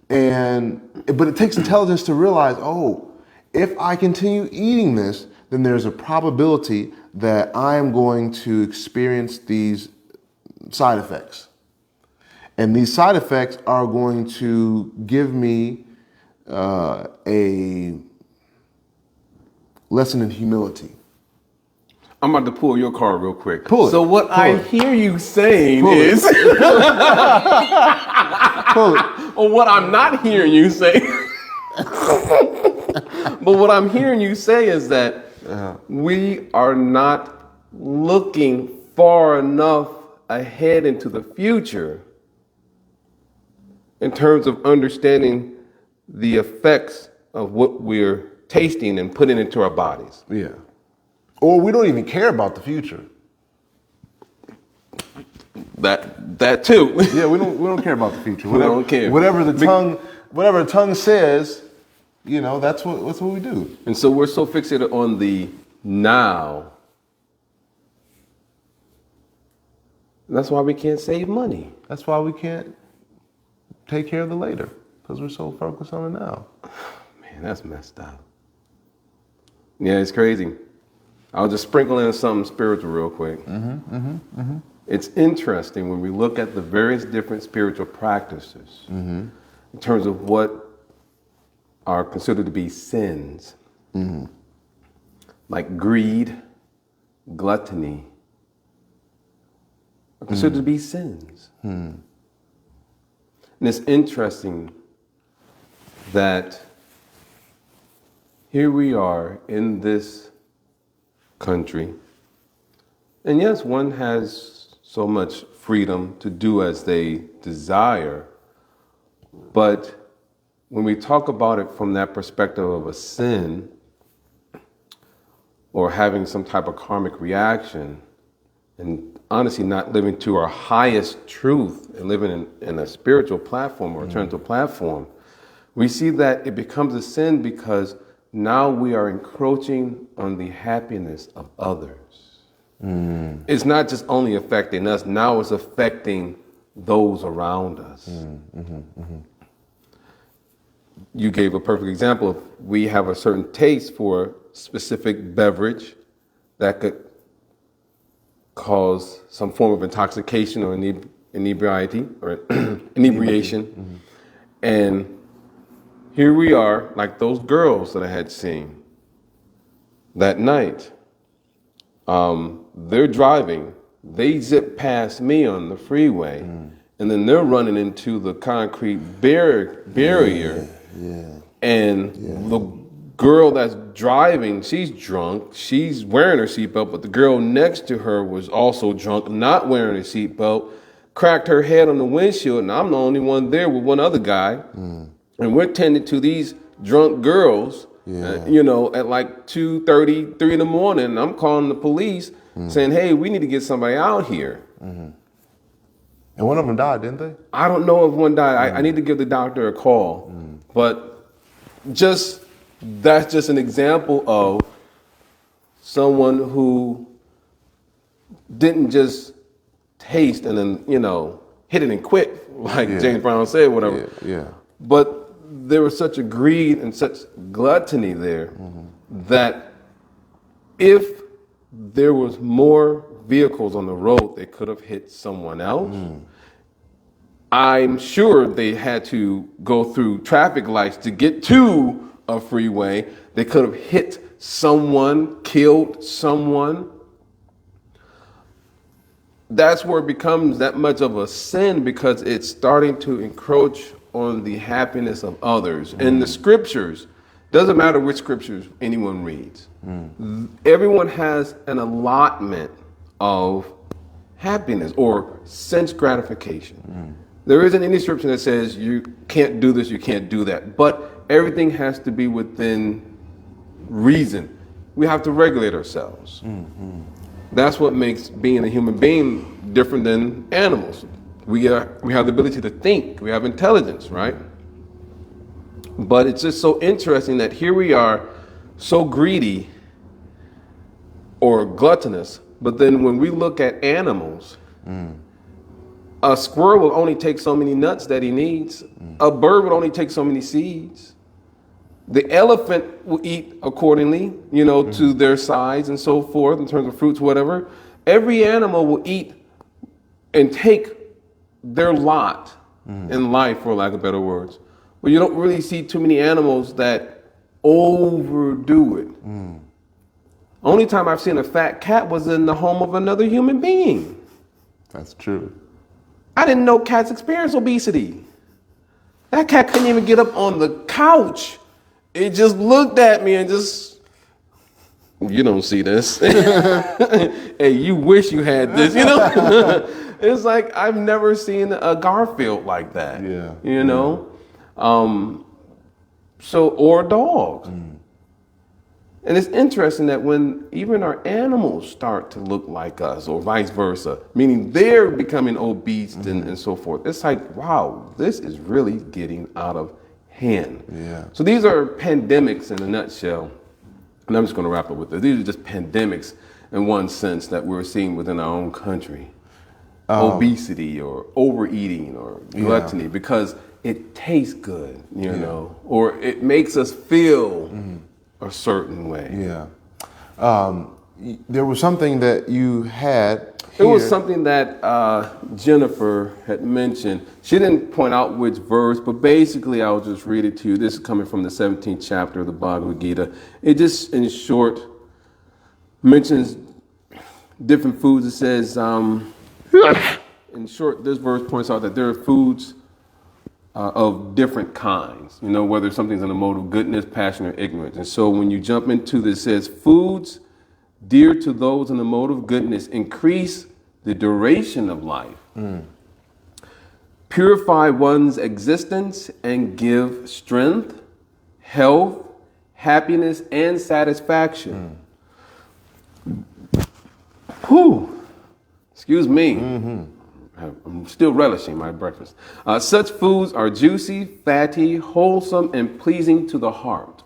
But it takes intelligence to realize, oh, if I continue eating this, then there's a probability that I am going to experience these side effects. And these side effects are going to give me a lesson in humility. I'm about to pull your card real quick. Pull it. So what I hear you saying is, or what I'm not hearing you say, but what I'm hearing you say is that we are not looking far enough ahead into the future in terms of understanding the effects of what we're tasting and putting into our bodies. Yeah. Or we don't even care about the future. That too. Yeah, we don't care about the future. We don't care. Whatever the tongue says, that's what we do. And so we're so fixated on the now. That's why we can't save money. That's why we can't take care of the later, because we're so focused on the now. Man, that's messed up. Yeah, it's crazy. I'll just sprinkle in something spiritual real quick. It's interesting when we look at the various different spiritual practices in terms of what are considered to be sins, like greed, gluttony, are considered to be sins. And it's interesting that here we are in this country, and yes, one has so much freedom to do as they desire, but when we talk about it from that perspective of a sin or having some type of karmic reaction, and honestly not living to our highest truth and living in a spiritual platform or eternal platform, we see that it becomes a sin because now we are encroaching on the happiness of others. It's not just only affecting us, now it's affecting those around us. You gave a perfect example of we have a certain taste for specific beverage that could cause some form of intoxication or inebriety or inebriation. And here we are, like those girls that I had seen that night. They're driving, they zip past me on the freeway, and then they're running into the concrete barrier. And the girl that's driving, she's drunk, she's wearing her seatbelt, but the girl next to her was also drunk, not wearing her seatbelt, cracked her head on the windshield, and I'm the only one there with one other guy. And we're tending to these drunk girls, at like 2:30, 3 in the morning. And I'm calling the police saying, hey, we need to get somebody out here. And one of them died, didn't they? I don't know if one died. I need to give the doctor a call. But that's just an example of someone who didn't just taste and then, hit it and quit, like Yeah. James Brown said, whatever. Yeah. But there was such a greed and such gluttony there that if there was more vehicles on the road that could have hit someone else, I'm sure they had to go through traffic lights to get to a freeway. They could have hit someone, killed someone. That's where it becomes that much of a sin, because it's starting to encroach on the happiness of others. And the scriptures, doesn't matter which scriptures anyone reads, everyone has an allotment of happiness or sense gratification. There isn't any scripture that says you can't do this, you can't do that, but everything has to be within reason. We have to regulate ourselves. That's what makes being a human being different than animals. We have the ability to think. We have intelligence, right? But it's just so interesting that here we are, so greedy or gluttonous, but then when we look at animals, a squirrel will only take so many nuts that he needs. A bird would only take so many seeds. The elephant will eat accordingly, to their size and so forth, in terms of fruits, whatever. Every animal will eat and take their lot in life, for lack of better words. But you don't really see too many animals that overdo it. Only time I've seen a fat cat was in the home of another human being. That's true. I didn't know cats experience obesity. That cat couldn't even get up on the couch. It just looked at me and just, you don't see this. Hey, you wish you had this, It's like, I've never seen a Garfield like that. Yeah. Or dogs. And it's interesting that when even our animals start to look like us, or vice versa, meaning they're becoming obese and so forth, it's like, wow, this is really getting out of hand. Yeah. So these are pandemics in a nutshell. And I'm just going to wrap up with this. These are just pandemics in one sense that we're seeing within our own country. Obesity or overeating or gluttony, because it tastes good, or it makes us feel a certain way. Yeah. There was something that you had It was something that Jennifer had mentioned. She didn't point out which verse, but basically I'll just read it to you. This is coming from the 17th chapter of the Bhagavad Gita. It just, in short, mentions different foods. It says, in short, this verse points out that there are foods of different kinds, whether something's in the mode of goodness, passion, or ignorance. And so when you jump into this, it says, foods dear to those in the mode of goodness increase the duration of life, purify one's existence, and give strength, health, happiness, and satisfaction. Whew. Excuse me. I'm still relishing my breakfast. Such foods are juicy, fatty, wholesome, and pleasing to the heart.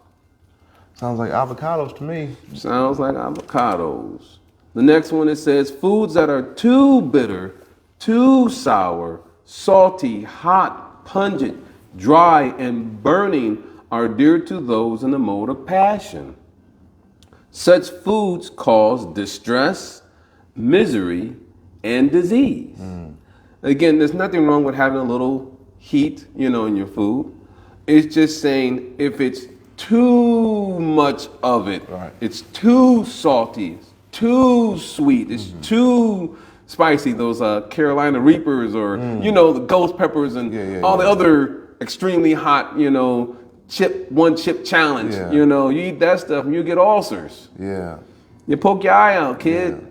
Sounds like avocados to me. Sounds like avocados. The next one, it says, foods that are too bitter, too sour, salty, hot, pungent, dry, and burning are dear to those in the mode of passion. Such foods cause distress, misery, and disease. Again, there's nothing wrong with having a little heat, in your food. It's just saying if it's too much of it, it's too salty, it's too sweet, it's too spicy, those Carolina Reapers or, the ghost peppers and the other extremely hot, one chip challenge. You eat that stuff and you get ulcers. Yeah. You poke your eye out, kid.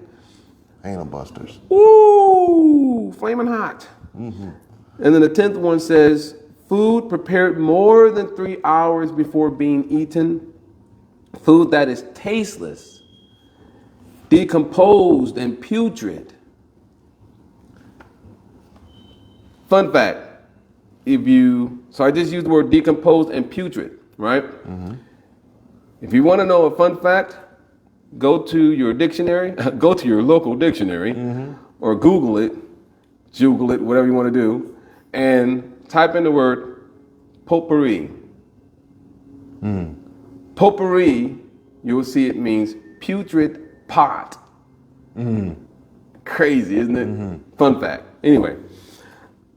Anal busters. Ooh, flaming hot. And then the 10th one says, food prepared more than 3 hours before being eaten, food that is tasteless, decomposed, and putrid. Fun fact, so I just used the word decomposed and putrid, right? If you want to know a fun fact, go to your dictionary, go to your local dictionary, or Google it, Google it, whatever you want to do, and type in the word potpourri. Potpourri, you will see it means putrid pot. Crazy, isn't it? Fun fact. Anyway,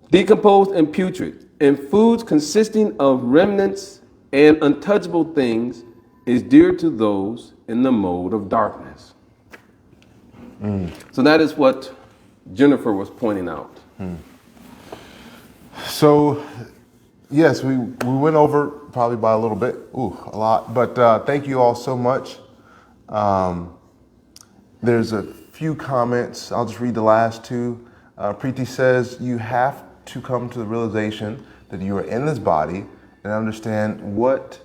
decomposed and putrid, and foods consisting of remnants and untouchable things is dear to those in the mode of darkness. So that is what Jennifer was pointing out. So, yes, we went over probably by a little bit, a lot, but thank you all so much. There's a few comments. I'll just read the last two. Preeti says, you have to come to the realization that you are in this body and understand what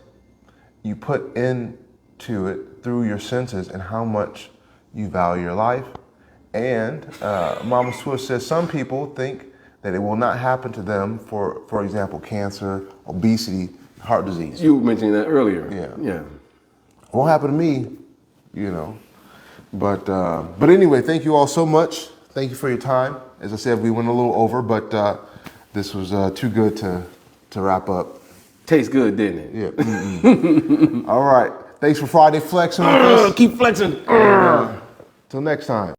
you put into it through your senses and how much you value your life. And Mama Swiss says some people think that it will not happen to them for example, cancer, obesity, heart disease. You were mentioning that earlier. Yeah. It won't happen to me, you know. But anyway, thank you all so much. Thank you for your time. As I said, we went a little over, but this was too good to wrap up. Tastes good, didn't it? Yeah. All right. Thanks for Friday flexing with us. Keep flexing. Till next time.